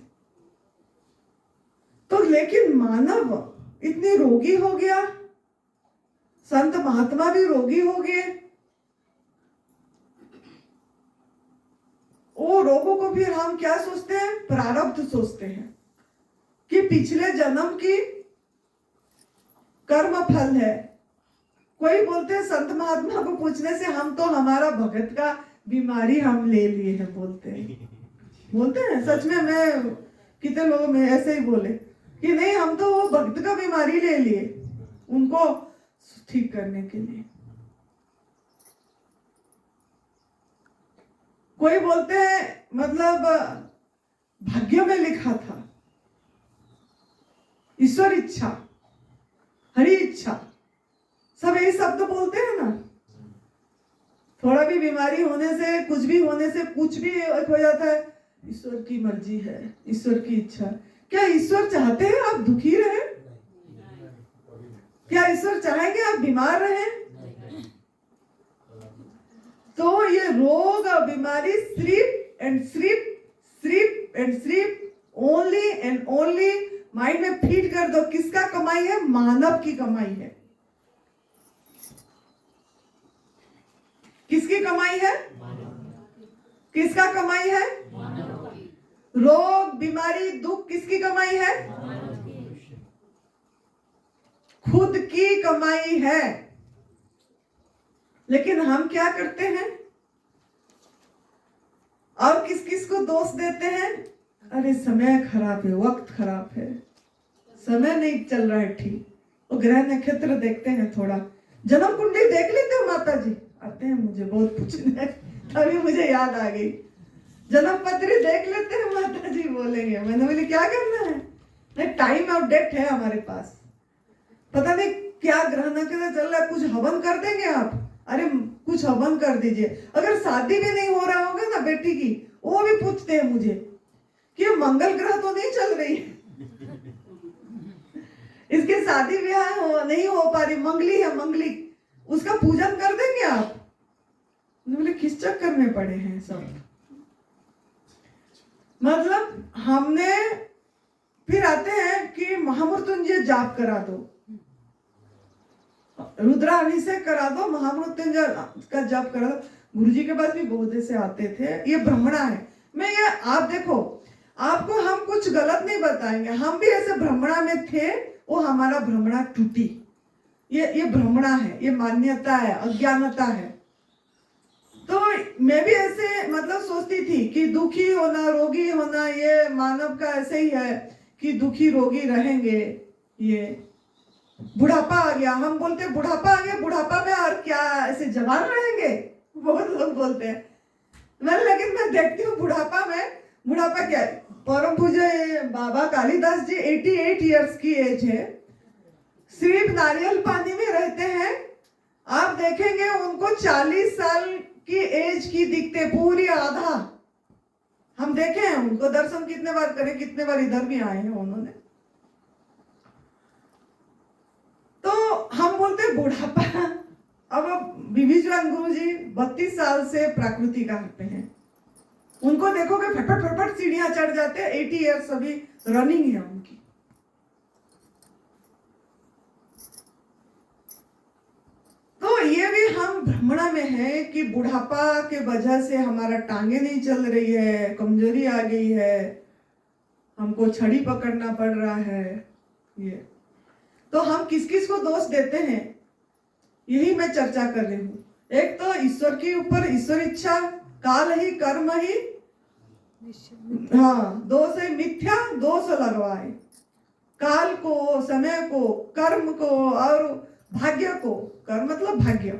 तो लेकिन मानव इतनी रोगी हो गया, संत महात्मा भी रोगी हो गए। वो रोगों को फिर हम क्या सोचते हैं? प्रारब्ध सोचते हैं कि पिछले जन्म की कर्म फल है। कोई बोलते हैं संत महात्मा को पूछने से, हम तो हमारा भगत का बीमारी हम ले लिए हैं, बोलते हैं। सच में मैं कितने लोगों में ऐसे ही बोले कि नहीं, हम तो वो भक्त का बीमारी ले लिए उनको ठीक करने के लिए। कोई बोलते हैं मतलब भाग्य में लिखा था, ईश्वर इच्छा, हरि इच्छा, सब यही शब्द बोलते हैं ना। थोड़ा भी बीमारी होने से, कुछ भी होने से, कुछ भी हो जाता है, ईश्वर की मर्जी है, ईश्वर की इच्छा। क्या ईश्वर चाहते हैं आप दुखी रहे? क्या ईश्वर चाहेंगे आप बीमार रहें? तो ये रोग और बीमारी सिर्फ ओनली एंड ओनली माइंड में फीड कर दो। किसका कमाई है? मानव की कमाई है। किसकी कमाई है? किसका कमाई है? रोग बीमारी दुख किसकी कमाई है? खुद की कमाई है। लेकिन हम क्या करते हैं और किस किस को दोष देते हैं? अरे समय खराब है, वक्त खराब है, समय नहीं चल रहा है ठीक। वो ग्रह नक्षत्र देखते हैं, थोड़ा जन्म कुंडली देख लेते हो माता जी? आते हैं मुझे बहुत पूछने, तभी मुझे याद आ गई। जन्म पत्री देख लेते हैं माता जी? बोलेंगे। मैंने बोली क्या करना है? नहीं, टाइम और डेट है हमारे पास, पता नहीं क्या ग्रह नक्षत्र चल रहा है, कुछ हवन कर देंगे आप? अरे कुछ हवन कर दीजिए। अगर शादी भी नहीं हो रहा होगा ना बेटी की, वो भी पूछते हैं मुझे कि मंगल ग्रह तो नहीं चल रही है, इसकी शादी ब्याह नहीं हो पा रही, मंगली है मंगली, उसका पूजन कर देंगे आप? बोले किस चक्कर में पड़े हैं सब। मतलब हमने फिर आते हैं कि महामृत्युंजय जाप करा दो, रुद्राभिषेक करा दो, महामृत्युंजय का जाप करा दो। गुरुजी के पास भी बहुत से आते थे, ये भ्रमणा है। मैं ये आप देखो, आपको हम कुछ गलत नहीं बताएंगे, हम भी ऐसे भ्रमणा में थे, वो हमारा भ्रमणा टूटी। ये भ्रमणा है, ये मान्यता है, अज्ञानता है। तो मैं भी ऐसे मतलब सोचती थी कि दुखी होना, रोगी होना, ये मानव का ऐसे ही है कि दुखी रोगी रहेंगे। ये बुढ़ापा आ गया, हम बोलते बुढ़ापा आ गया, बुढ़ापा में और क्या ऐसे जवान रहेंगे? बहुत लोग बोलते हैं। लेकिन मैं देखती हूँ बुढ़ापा क्या है? परम पूज्य बाबा कालिदास जी 88 इयर्स की एज है, सिर्फ नारियल पानी में रहते हैं। आप देखेंगे उनको 40 साल की एज की दिखते, पूरी आधा। हम देखे हैं उनको, दर्शन कितने बार करे, कितने बार इधर भी आए हैं उन्होंने। तो हम बोलते बुढ़ापा। अब विभीजवान गुरु जी 32 साल से प्राकृतिक आते हैं, उनको देखोगे फटफट सीढ़ियां चढ़ जाते हैं। 80 इयर्स अभी रनिंग है उनकी। तो ये भी हम भ्रमणा में है कि बुढ़ापा के वजह से हमारा टांगे नहीं चल रही है, कमजोरी आ गई है, हमको छड़ी पकड़ना पड़ रहा है। ये तो हम किस किस को दोष देते हैं, यही मैं चर्चा कर रही हूँ। एक तो ईश्वर के ऊपर, ईश्वर इच्छा, काल ही कर्म ही, हाँ, दोष है मिथ्या, दोष लगवाए काल को, समय को, कर्म को और भाग्य को। कर्म मतलब भाग्य,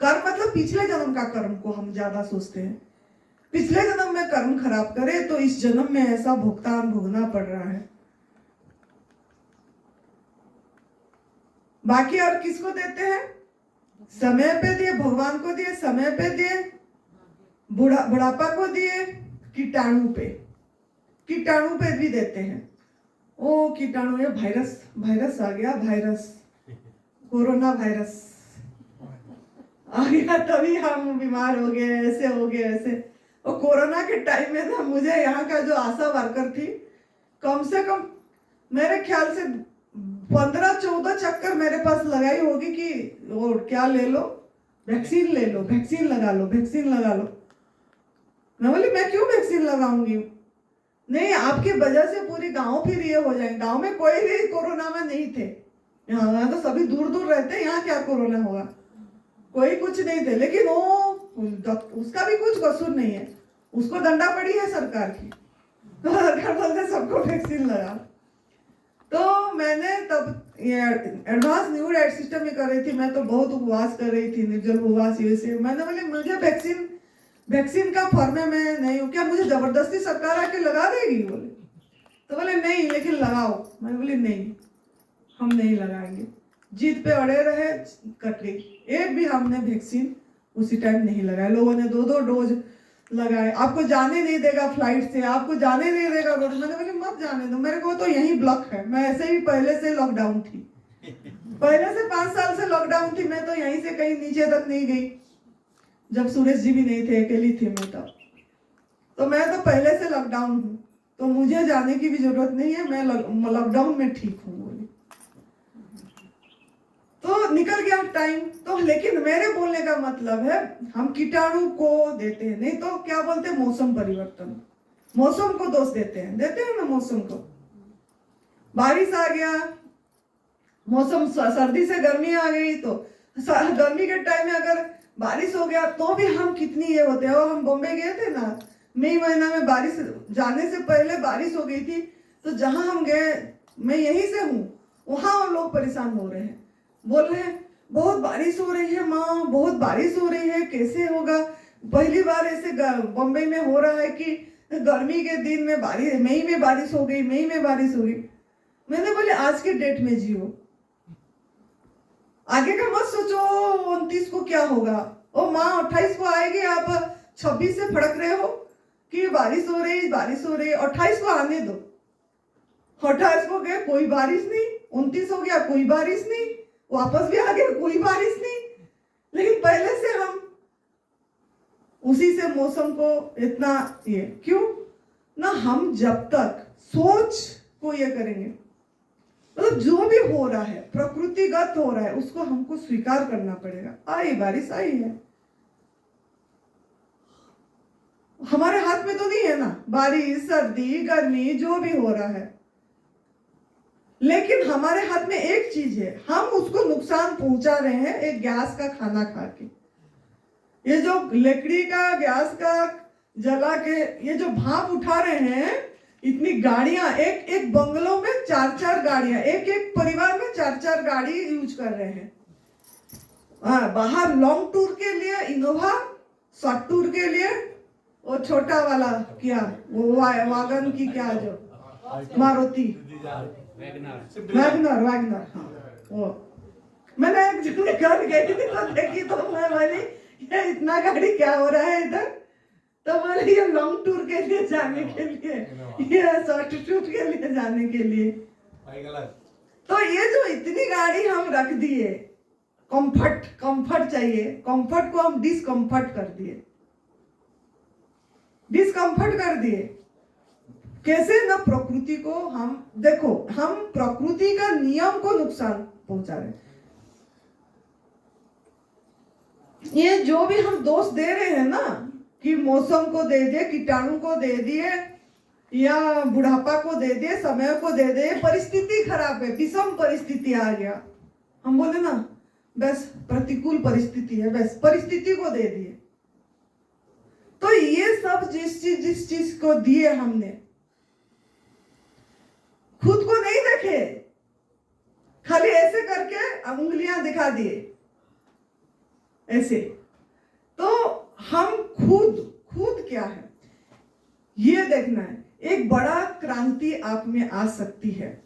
कर्म मतलब पिछले जन्म का कर्म को हम ज्यादा सोचते हैं। पिछले जन्म में कर्म खराब करे तो इस जन्म में ऐसा भुगतान भोगना पड़ रहा है। बाकी और किसको देते हैं? समय पे दिए, भगवान को दिए, समय पे दिए, बुढ़ापा को दिए, कीटाणु पे भी देते हैं। ओ कीटाणु, ये वायरस आ गया, कोरोना वायरस आ गया, तभी हम बीमार हो गए, ऐसे हो गए ऐसे। और कोरोना के टाइम में ना मुझे यहाँ का जो आशा वर्कर थी, कम से कम मेरे ख्याल से 15-14 चक्कर मेरे पास लगाई होगी कि वो क्या ले लो, वैक्सीन ले लो, वैक्सीन लगा लो। मैं बोली मैं क्यों वैक्सीन लगाऊंगी? नहीं, आपकी वजह से पूरी गांव फिर ये हो जाए। गांव में कोई भी कोरोना में नहीं थे, यहाँ तो सभी दूर दूर रहते, यहाँ क्या कोरोना होगा? कोई कुछ नहीं थे। लेकिन उसका भी कुछ कसूर नहीं है, उसको दंडा पड़ी है सरकार की, तो सरकार बोलते सबको वैक्सीन लगा। तो मैंने तब एडवांस न्यू डाइट सिस्टम में कर रही थी, मैं तो बहुत उपवास कर रही थी, निर्जल उपवास ये से। मैंने बोले मुझे वैक्सीन का फॉर्मे में नहीं हूँ, क्या मुझे जबरदस्ती सरकार आके लगा देगी? बोले तो बोले नहीं, लेकिन लगाओ। मैं बोली नहीं, हम नहीं लगाएंगे। जीत पे अड़े रहे, कट गई। एक भी हमने वैक्सीन उसी टाइम नहीं लगाया। लोगों ने 2-2 डोज लगाए। आपको जाने नहीं देगा फ्लाइट से, आपको जाने नहीं देगा रोड। मैंने बोली मत जाने दो, मेरे को तो यही ब्लॉक है, मैं ऐसे ही पहले से लॉकडाउन थी। पहले से 5 साल से लॉकडाउन थी, मैं तो यहीं से कहीं नीचे तक नहीं गई। जब सूरज जी भी नहीं थे, अकेली थी मैं तब। तो मैं तो पहले से लॉकडाउन हूँ, तो मुझे जाने की भी जरूरत नहीं है, मैं लॉकडाउन में ठीक हूँ बोली। तो निकल गया टाइम। तो लेकिन मेरे बोलने का मतलब है, हम कीटाणु को देते हैं, नहीं तो क्या बोलते हैं, मौसम परिवर्तन, मौसम को दोष देते हैं ना मौसम को। बारिश आ गया, मौसम सर्दी से गर्मी आ गई, तो गर्मी के टाइम में अगर बारिश हो गया तो भी हम कितनी ये होते हैं। और हम बॉम्बे गए थे ना, मई महीना में बारिश, जाने से पहले बारिश हो गई थी। तो जहां हम गए, मैं यहीं से हूँ, वहां लोग परेशान हो रहे हैं, बोल रहे हैं बहुत बारिश हो रही है माँ, बहुत बारिश हो रही है, कैसे होगा। पहली बार ऐसे बॉम्बे में हो रहा है कि गर्मी के दिन में बारिश, मई में बारिश हो गई, मई में बारिश हो गई। मैंने बोले आज के डेट में जियो, आगे का मत सोचो 29 को क्या होगा। ओ माँ 28 को आएगी, आप 26 से फड़क रहे हो कि बारिश हो रही 28 को आने दो। 28 को गए, कोई बारिश नहीं। 29 हो गया, कोई बारिश नहीं। वापस भी आ गया, कोई बारिश नहीं। लेकिन पहले से हम उसी से मौसम को इतना ये क्यों ना, हम जब तक सोच को ये करेंगे, मतलब जो भी हो रहा है प्रकृतिगत हो रहा है, उसको हमको स्वीकार करना पड़ेगा। आई बारिश आई है, हमारे हाथ में तो नहीं है ना, बारिश सर्दी गर्मी जो भी हो रहा है। लेकिन हमारे हाथ में एक चीज है, हम उसको नुकसान पहुंचा रहे हैं एक गैस का खाना खा के। ये जो लकड़ी का गैस का जला के ये जो भाप उठा रहे हैं, इतनी गाड़ियां, एक बंगलों में 4-4 गाड़ियां, एक परिवार में 4-4 गाड़ी यूज कर रहे हैं। बाहर लॉन्ग टूर के लिए इनोवा, शॉर्ट टूर के लिए वो छोटा वाला क्या, वो वागन की क्या, जो मारुति वैगनर, हाँ वो। मैंने एक जगह घर गई थी तो देखी, तो मैं बोली ये इतना गाड़ी क्या हो रहा है इधर। तो बोले ये लॉन्ग टूर के लिए जाने के लिए, ये शॉर्ट टूर के लिए जाने के लिए। तो ये जो इतनी गाड़ी हम रख दिए, कंफर्ट चाहिए, कंफर्ट को हम डिस्कंफर्ट कर दिए। कैसे ना, प्रकृति को हम देखो, हम प्रकृति का नियम को नुकसान पहुंचा रहे हैं। ये जो भी हम दोष दे रहे हैं ना, कि मौसम को दे दिए, कीटाणु को दे दिए, या बुढ़ापा को दे दिए, समय को दे दिए, परिस्थिति खराब है, विषम परिस्थिति आ गया, हम बोले ना बस प्रतिकूल परिस्थिति है, बस परिस्थिति को दे दिए। तो ये सब जिस चीज को दिए हमने, खुद को नहीं देखे, खाली ऐसे करके उंगलियां दिखा दिए ऐसे। तो हम खुद क्या है ये देखना है। एक बड़ा क्रांति आप में आ सकती है।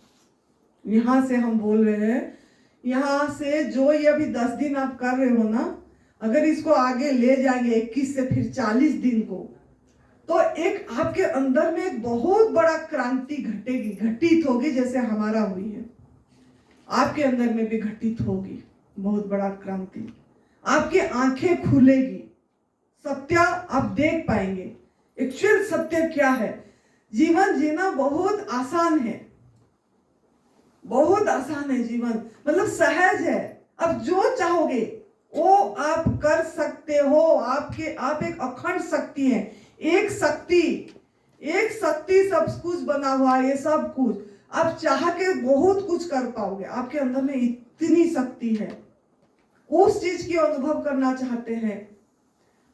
यहां से हम बोल रहे हैं, यहां से जो ये अभी 10 दिन आप कर रहे हो ना, अगर इसको आगे ले जाएंगे 21 से फिर 40 दिन को, तो एक आपके अंदर में एक बहुत बड़ा क्रांति घटित होगी, जैसे हमारा हुई है। आपके अंदर में भी घटित होगी बहुत बड़ा क्रांति। आपकी आंखें खुलेगी, सत्य आप देख पाएंगे, एक्चुअल सत्य क्या है। जीवन जीना बहुत आसान है, बहुत आसान है जीवन, मतलब सहज है। अब जो चाहोगे वो आप कर सकते हो। आप एक अखंड शक्ति है, एक शक्ति सब कुछ बना हुआ है। ये सब कुछ आप चाह के बहुत कुछ कर पाओगे, आपके अंदर में इतनी शक्ति है। उस चीज की अनुभव करना चाहते हैं,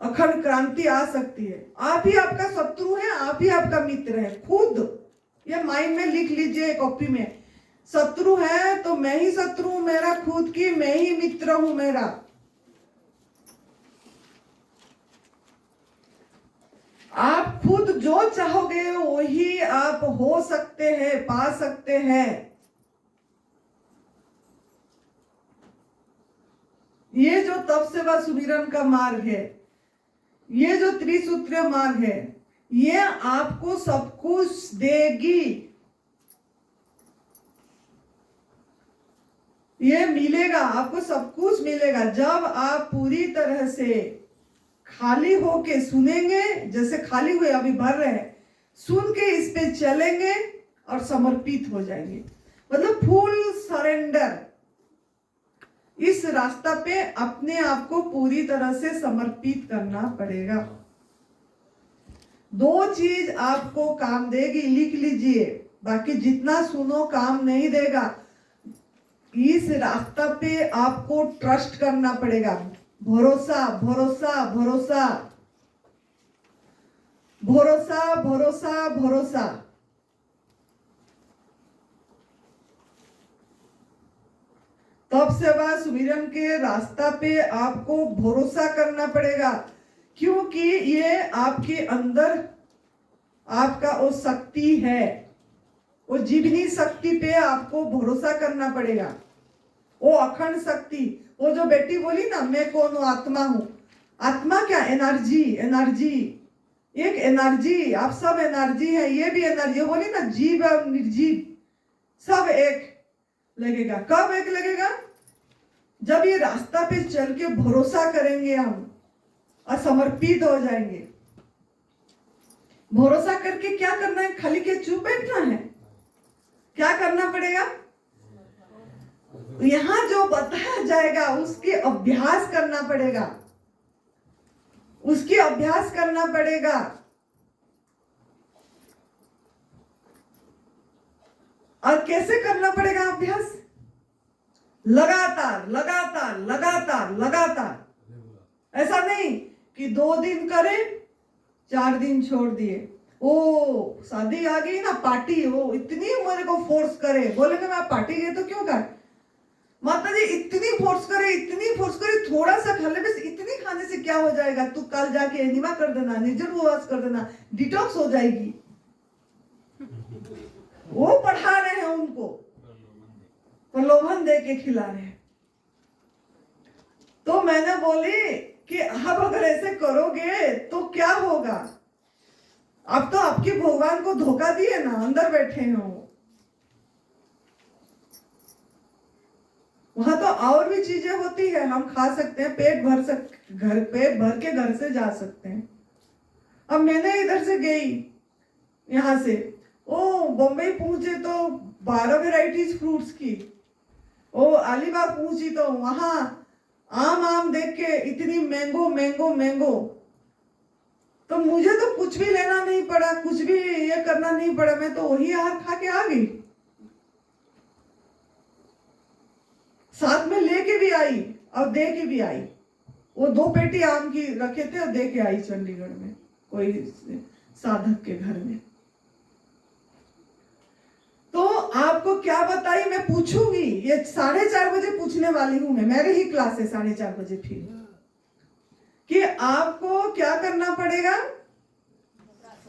अखंड क्रांति आ सकती है। आप ही आपका शत्रु है, आप ही आपका मित्र है। खुद ये माइंड में लिख लीजिए कॉपी में, शत्रु है तो मैं ही शत्रु हूं मेरा खुद की, मैं ही मित्र हूं मेरा। आप खुद जो चाहोगे वही आप हो सकते हैं, पा सकते हैं। ये जो तप सेवा सुमिरन का मार्ग है, ये जो त्रिसूत्रीय मार्ग है, ये आपको सब कुछ देगी। ये मिलेगा आपको, सब कुछ मिलेगा जब आप पूरी तरह से खाली होके सुनेंगे। जैसे खाली हुए अभी भर रहे हैं, सुन के इस पे चलेंगे और समर्पित हो जाएंगे, मतलब फुल सरेंडर। इस रास्ता पे अपने आप को पूरी तरह से समर्पित करना पड़ेगा। 2 चीज आपको काम देगी, लिख लीजिए, बाकी जितना सुनो काम नहीं देगा। इस रास्ता पे आपको ट्रस्ट करना पड़ेगा, भरोसा भरोसा भरोसा भरोसा भरोसा भरोसा। तप सेवा सुमिरन के रास्ता पे आपको भरोसा करना पड़ेगा, क्योंकि ये आपके अंदर आपका वो शक्ति है, वो जीवनी शक्ति पे आपको भरोसा करना पड़ेगा। वो अखंड शक्ति, वो जो बेटी बोली ना मैं कौन हूँ, आत्मा हूँ। आत्मा क्या? एनर्जी, एनर्जी, एक एनर्जी, आप सब एनर्जी है, ये भी एनर्जी। बोली ना जीव और निर्जीव सब एक लगेगा। कब एक लगेगा? जब ये रास्ता पे चल के भरोसा करेंगे हम और समर्पित हो जाएंगे। भरोसा करके क्या करना है? खाली के चुप बैठना है? क्या करना पड़ेगा? यहाँ जो बताया जाएगा उसके अभ्यास करना पड़ेगा, उसकी अभ्यास करना पड़ेगा। और कैसे करना पड़ेगा अभ्यास? लगातार लगातार लगातार लगातार। ऐसा नहीं कि 2 दिन करे 4 दिन छोड़ दिए। ओ शादी आ गई ना, पार्टी, वो इतनी मेरे को फोर्स करे, बोलेंगे मैं पार्टी गए तो क्यों कर? माता जी इतनी फोर्स करे, इतनी फोर्स करे, थोड़ा सा खा ले बस, इतनी खाने से क्या हो जाएगा? तू कल जाके एनिमा कर देना, निर्जल उपवास कर देना, डिटॉक्स हो जाएगी। वो पढ़ा रहे हैं उनको, प्रलोभन दे के खिला रहे हैं। तो मैंने बोली कि आप अगर ऐसे करोगे तो क्या होगा? आप तो आपके भगवान को धोखा दिए ना, अंदर बैठे हो। वहां तो और भी चीजें होती है, हम खा सकते हैं, पेट भर के घर से जा सकते हैं। अब मैंने इधर से गई, यहाँ से ओ बॉम्बे पहुंचे तो 12 वेराइटीज फ्रूट्स की, ओ अलीबाग पहुंची तो वहां आम देख के इतनी मैंगो मैंगो मैंगो। तो मुझे तो कुछ भी लेना नहीं पड़ा, कुछ भी ये करना नहीं पड़ा, मैं तो वही आहार खा के आ गई। साथ में लेके भी आई और दे के भी आई। वो 2 पेटी आम की रखे थे और दे के आई चंडीगढ़ में कोई साधक के घर में। तो आपको क्या बताई मैं पूछूंगी, ये 4:30 बजे पूछने वाली हूं मैं, मेरी ही क्लास है 4:30 बजे फिर, कि आपको क्या करना पड़ेगा?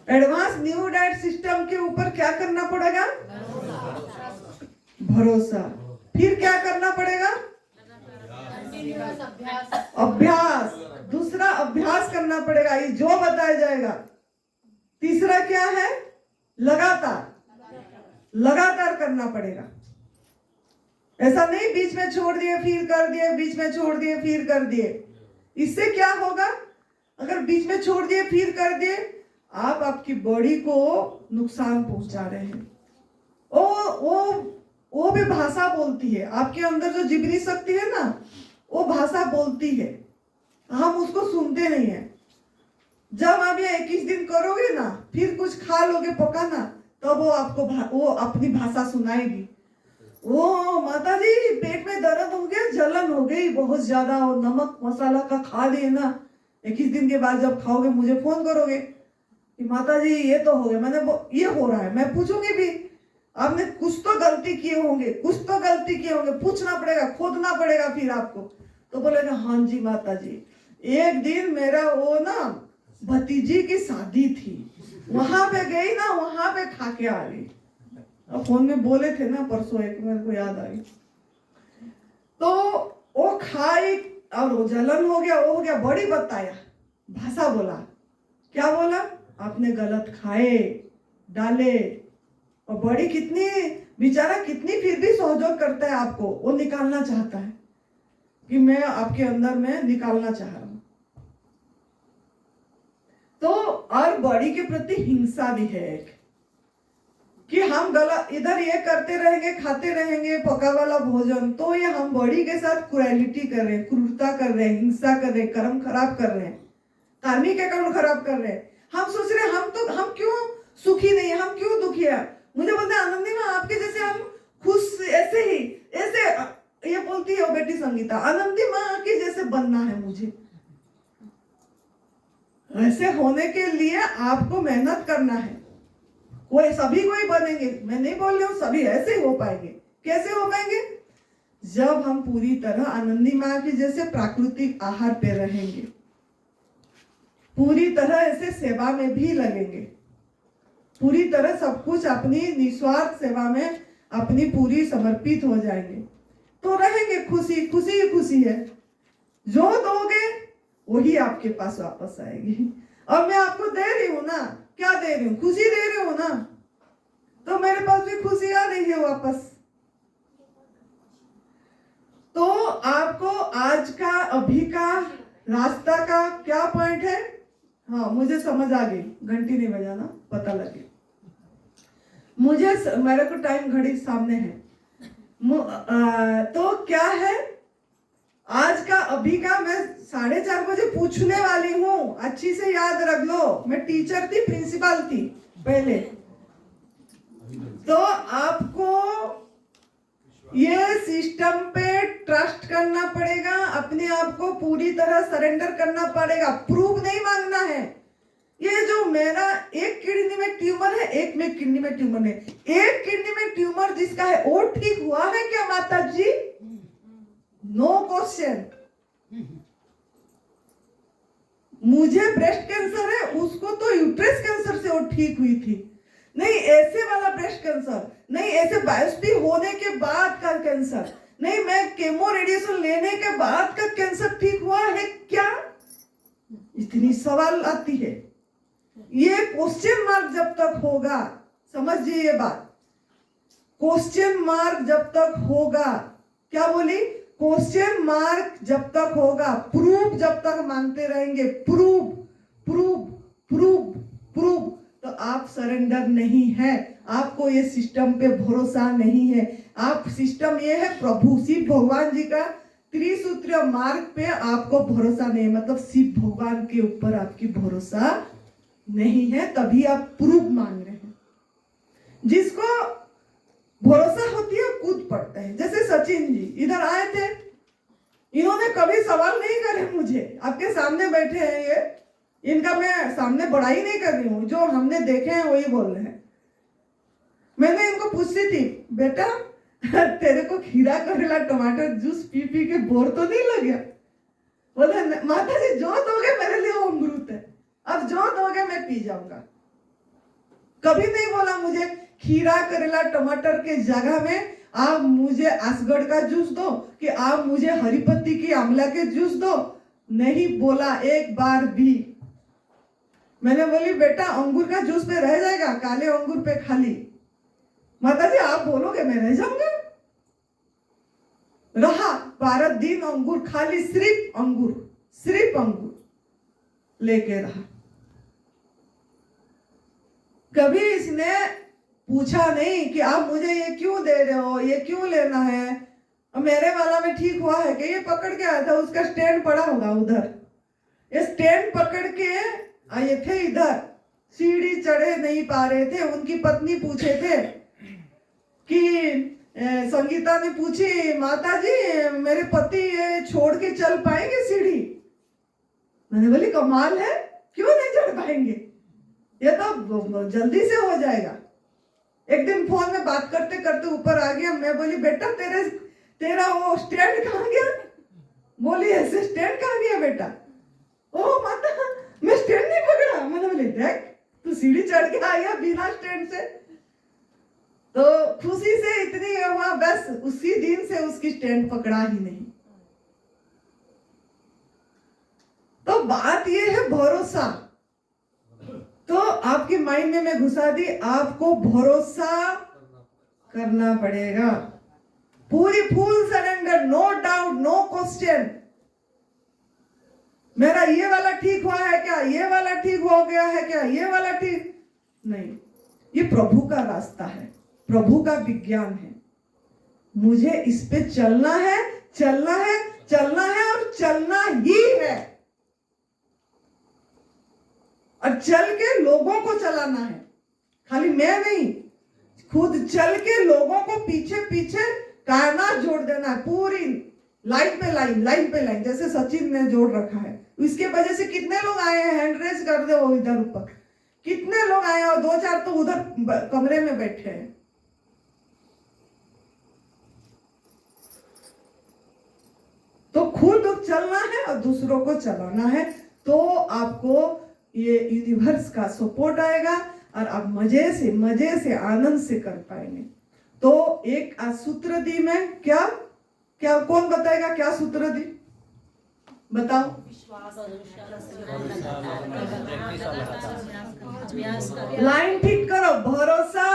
एडवांस न्यू डाइट सिस्टम के ऊपर क्या करना पड़ेगा? भरोसा। फिर क्या करना पड़ेगा? अभ्यास। दूसरा अभ्यास करना पड़ेगा, ये जो बताया जाएगा। तीसरा क्या है? लगातार, लगातार करना पड़ेगा। ऐसा नहीं बीच में छोड़ दिए फिर कर दिए, बीच में छोड़ दिए फिर कर दिए। इससे क्या होगा? अगर बीच में छोड़ दिए फिर कर दिए, आप आपकी बॉडी को नुकसान पहुंचा रहे हैं। वो भी भाषा बोलती है, आपके अंदर जो जीवनी शक्ति है ना, वो भाषा बोलती है, हम उसको सुनते नहीं है। जब आप ये 21 दिन करोगे ना, फिर कुछ खा लोगे पका ना, तब वो आपको वो अपनी भाषा सुनाएगी। ओ माता जी पेट में दर्द हो गया, जलन हो गई बहुत ज्यादा, और नमक मसाला का खा लिए ना, 21 दिन के बाद जब खाओगे मुझे फोन करोगे कि माता जी ये तो हो गया। मैंने ये हो रहा है, मैं पूछूंगी भी आपने कुछ तो गलती किए होंगे, कुछ तो गलती किए होंगे, पूछना पड़ेगा, खोदना पड़ेगा फिर आपको। तो बोलेगा हाँ जी माता जी, एक दिन मेरा वो ना भतीजी की शादी थी, वहां पे गई ना, वहां पे खा के आ गई। अब फोन में बोले थे ना परसों, एक मेरे को याद आई। तो वो खाई और वो जलन हो गया, वो हो गया, बड़ी बताया, भाषा बोला। क्या बोला? आपने गलत खाए डाले, और बड़ी कितनी बेचारा कितनी फिर भी सहयोग करता है आपको, वो निकालना चाहता है कि मैं आपके अंदर में निकालना चाह रहा हूं। तो और बॉडी के प्रति हिंसा भी है एक, कि हम गलत इधर ये करते रहेंगे, खाते रहेंगे पका वाला भोजन, तो ये हम बॉडी के साथ क्रूएलिटी कर रहे हैं, क्रूरता कर रहे हैं, हिंसा कर रहे हैं, कर्म खराब कर रहे हैं, कार्मिक अकाउंट खराब कर रहे हैं। हम सोच रहे हैं हम क्यों सुखी नहीं है, हम क्यों दुखी है। मुझे बोलते हैं आनंदी माँ आपके जैसे हम खुश ऐसे ही ऐसे, ये बोलती है बेटी संगीता, आनंदी माँ के जैसे बनना है मुझे। ऐसे होने के लिए आपको मेहनत करना है। कोई सभी कोई बनेंगे, मैं नहीं बोल रही हूँ सभी ऐसे हो पाएंगे। कैसे हो पाएंगे? जब हम पूरी तरह आनंदी माँ के जैसे प्राकृतिक आहार पे रहेंगे, पूरी तरह ऐसे सेवा में भी लगेंगे, पूरी तरह सब कुछ अपनी निस्वार्थ सेवा में अपनी पूरी समर्पित हो जाएंगे, तो रहेंगे। खुशी खुशी ही खुशी है, जो दोगे वही आपके पास वापस आएगी। और मैं आपको दे रही हूं ना, क्या दे रही हूँ? खुशी दे रही हूँ ना, तो मेरे पास भी खुशी आ रही है वापस। तो आपको आज का अभी का रास्ता का क्या पॉइंट है? हाँ मुझे समझ आ गई, घंटी नहीं बजाना, पता लगे मुझे, मेरे को टाइम घड़ी सामने है। तो क्या है आज का अभी का, मैं 4:30 बजे पूछने वाली हूँ, अच्छी से याद रख लो। मैं टीचर थी, प्रिंसिपल थी पहले। तो आपको ये सिस्टम पे ट्रस्ट करना पड़ेगा, अपने आप को पूरी तरह सरेंडर करना पड़ेगा, प्रूफ नहीं मांगना है। ये जो मेरा एक किडनी में ट्यूमर है, एक में किडनी में ट्यूमर है, एक किडनी में ट्यूमर जिसका है वो ठीक हुआ है क्या माता जी? No question. मुझे ब्रेस्ट कैंसर है, उसको तो यूट्रस कैंसर से वो ठीक हुई थी। नहीं ऐसे वाला ब्रेस्ट कैंसर, नहीं ऐसे बायोप्सी होने के बाद का कैंसर, नहीं मैं केमो रेडिएशन लेने के बाद का कैंसर ठीक हुआ है क्या? इतनी सवाल आती है। ये क्वेश्चन मार्क जब तक होगा, समझिए ये बात, क्वेश्चन मार्क जब तक होगा, क्या बोली? क्वेश्चन मार्क जब तक होगा, प्रूफ जब तक मांगते रहेंगे, प्रूफ प्रूफ प्रूफ प्रूफ, तो आप सरेंडर नहीं है। आपको ये सिस्टम पे भरोसा नहीं है। आप सिस्टम ये है प्रभु शिव भगवान जी का त्रिसूत्रीय मार्ग पे आपको भरोसा नहीं, मतलब शिव भगवान के ऊपर आपकी भरोसा नहीं है, तभी आप प्रूफ मांग रहे हैं। जिसको भरोसा होती है कूद पड़ते हैं। जैसे सचिन जी इधर आए थे, इन्होंने कभी सवाल नहीं करे मुझे, आपके सामने बैठे हैं ये, इनका मैं सामने बड़ाई नहीं कर रही हूँ, जो हमने देखे हैं वही बोल रहे हैं। मैंने इनको पूछती थी, बेटा तेरे को खीरा करेला टमाटर जूस पी पी के बोर तो नहीं लग गया? बोले माता जी जो दोगे मेरे लिए वो अमृत है, अब जो दोगे मैं पी जाऊंगा। कभी नहीं बोला मुझे खीरा करेला टमाटर के जगह में आप मुझे असगढ़ का जूस दो, कि आप मुझे हरी पत्ती की आंवला के जूस दो, नहीं बोला एक बार भी। मैंने बोली बेटा अंगूर का जूस पे रह जाएगा, काले अंगूर पे खाली। माता जी आप बोलोगे मैं रह जाऊंगा। रहा 12 दिन अंगूर खाली, सिर्फ अंगूर लेके रहा। कभी इसने पूछा नहीं कि आप मुझे ये क्यों दे रहे हो, ये क्यों लेना है, मेरे वाला में ठीक हुआ है कि? ये पकड़ के आया था, उसका स्टैंड पड़ा होगा उधर, ये स्टैंड पकड़ के आए थे इधर, सीढ़ी चढ़े नहीं पा रहे थे। उनकी पत्नी पूछे थे कि संगीता ने पूछी, माता जी मेरे पति ये छोड़ के चल पाएंगे सीढ़ी? मैंने बोली कमाल है, क्यों नहीं चढ़ पाएंगे, ये तो जल्दी से हो जाएगा। एक दिन फोन में बात करते करते ऊपर आ गया। मैं बोली बेटा तेरा वो स्टैंड कहाँ गया? बोली ऐसे स्टैंड कहाँ गया बेटा? ओ माता मैं स्टैंड नहीं पकड़ा। मैंने बोली देख तू सीढ़ी चढ़ के आ गया बिना स्टैंड से। तो खुशी से इतनी हुआ, बस उसी दिन से उसकी स्टैंड पकड़ा ही नहीं। तो बात ये है भरोसा। तो आपके माइंड में मैं घुसा दी, आपको भरोसा करना पड़ेगा। पूरी full surrender, no doubt, no question. मेरा ये वाला ठीक हुआ है क्या, ये वाला ठीक हो गया है क्या, ये वाला ठीक नहीं। ये प्रभु का रास्ता है, प्रभु का विज्ञान है। मुझे इस पे चलना है, चलना है, चलना है और चलना ही है। और चल के लोगों को चलाना है, खाली मैं नहीं, खुद चल के लोगों को पीछे पीछे कायनात जोड़ देना है। पूरी लाइन पे लाइन, लाइन पे लाइन, जैसे सचिन ने जोड़ रखा है। इसके वजह से कितने लोग आए हैं, हैंड रेस कर दे वो इधर ऊपर, कितने लोग आए और 2-4 तो उधर कमरे में बैठे हैं। तो खुद चलना है और दूसरों को चलाना है, तो आपको ये यूनिवर्स का सपोर्ट आएगा और आप मजे से आनंद से कर पाएंगे। तो एक सूत्र दी मैं, क्या क्या कौन बताएगा, क्या सूत्र दी बताओ। लाइन ठीक करो। भरोसा,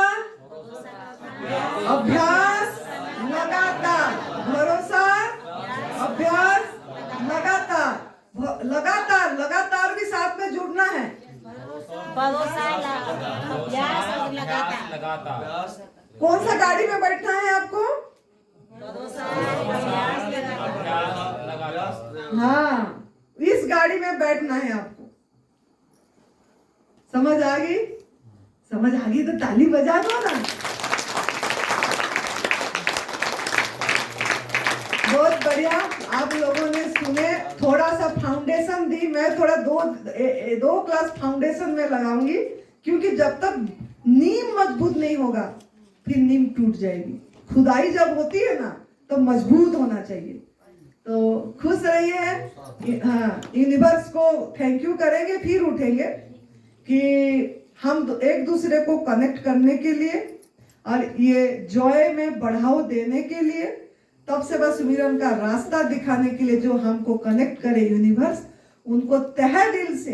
अभ्यास, लगातार। भरोसा, अभ्यास, लगातार। लगातार, लगातार भी साथ में जुड़ना है। कौन सा गाड़ी में बैठना है आपको? हाँ, इस गाड़ी में बैठना है आपको। समझ आ गई? समझ आ गई तो ताली बजा दो ना। बहुत बढ़िया, आप लोगों ने सुने। थोड़ा सा फाउंडेशन दी मैं, थोड़ा दो क्लास फाउंडेशन में लगाऊंगी, क्योंकि जब तक नींव मजबूत नहीं होगा फिर नींव टूट जाएगी। खुदाई जब होती है ना तो मजबूत होना चाहिए। तो खुश रहिए। हाँ, यूनिवर्स को थैंक यू करेंगे, फिर उठेंगे कि हम एक दूसरे को कनेक्ट करने के लिए और ये जॉय में बढ़ावा देने के लिए, तब से बस सुमिरन का रास्ता दिखाने के लिए जो हमको कनेक्ट करे यूनिवर्स, उनको तहे दिल से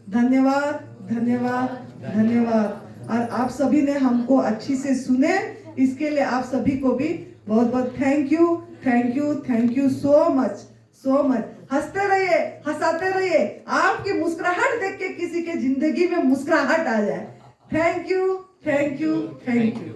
धन्यवाद, धन्यवाद, धन्यवाद। और आप सभी ने हमको अच्छी से सुने, इसके लिए आप सभी को भी बहुत बहुत thank you, thank you, thank you so much, so much. हंसते रहिए, हंसाते रहिए। आपकी मुस्कुराहट देख के किसी के जिंदगी में मुस्कुराहट आ जाए। Thank you, thank you, thank you.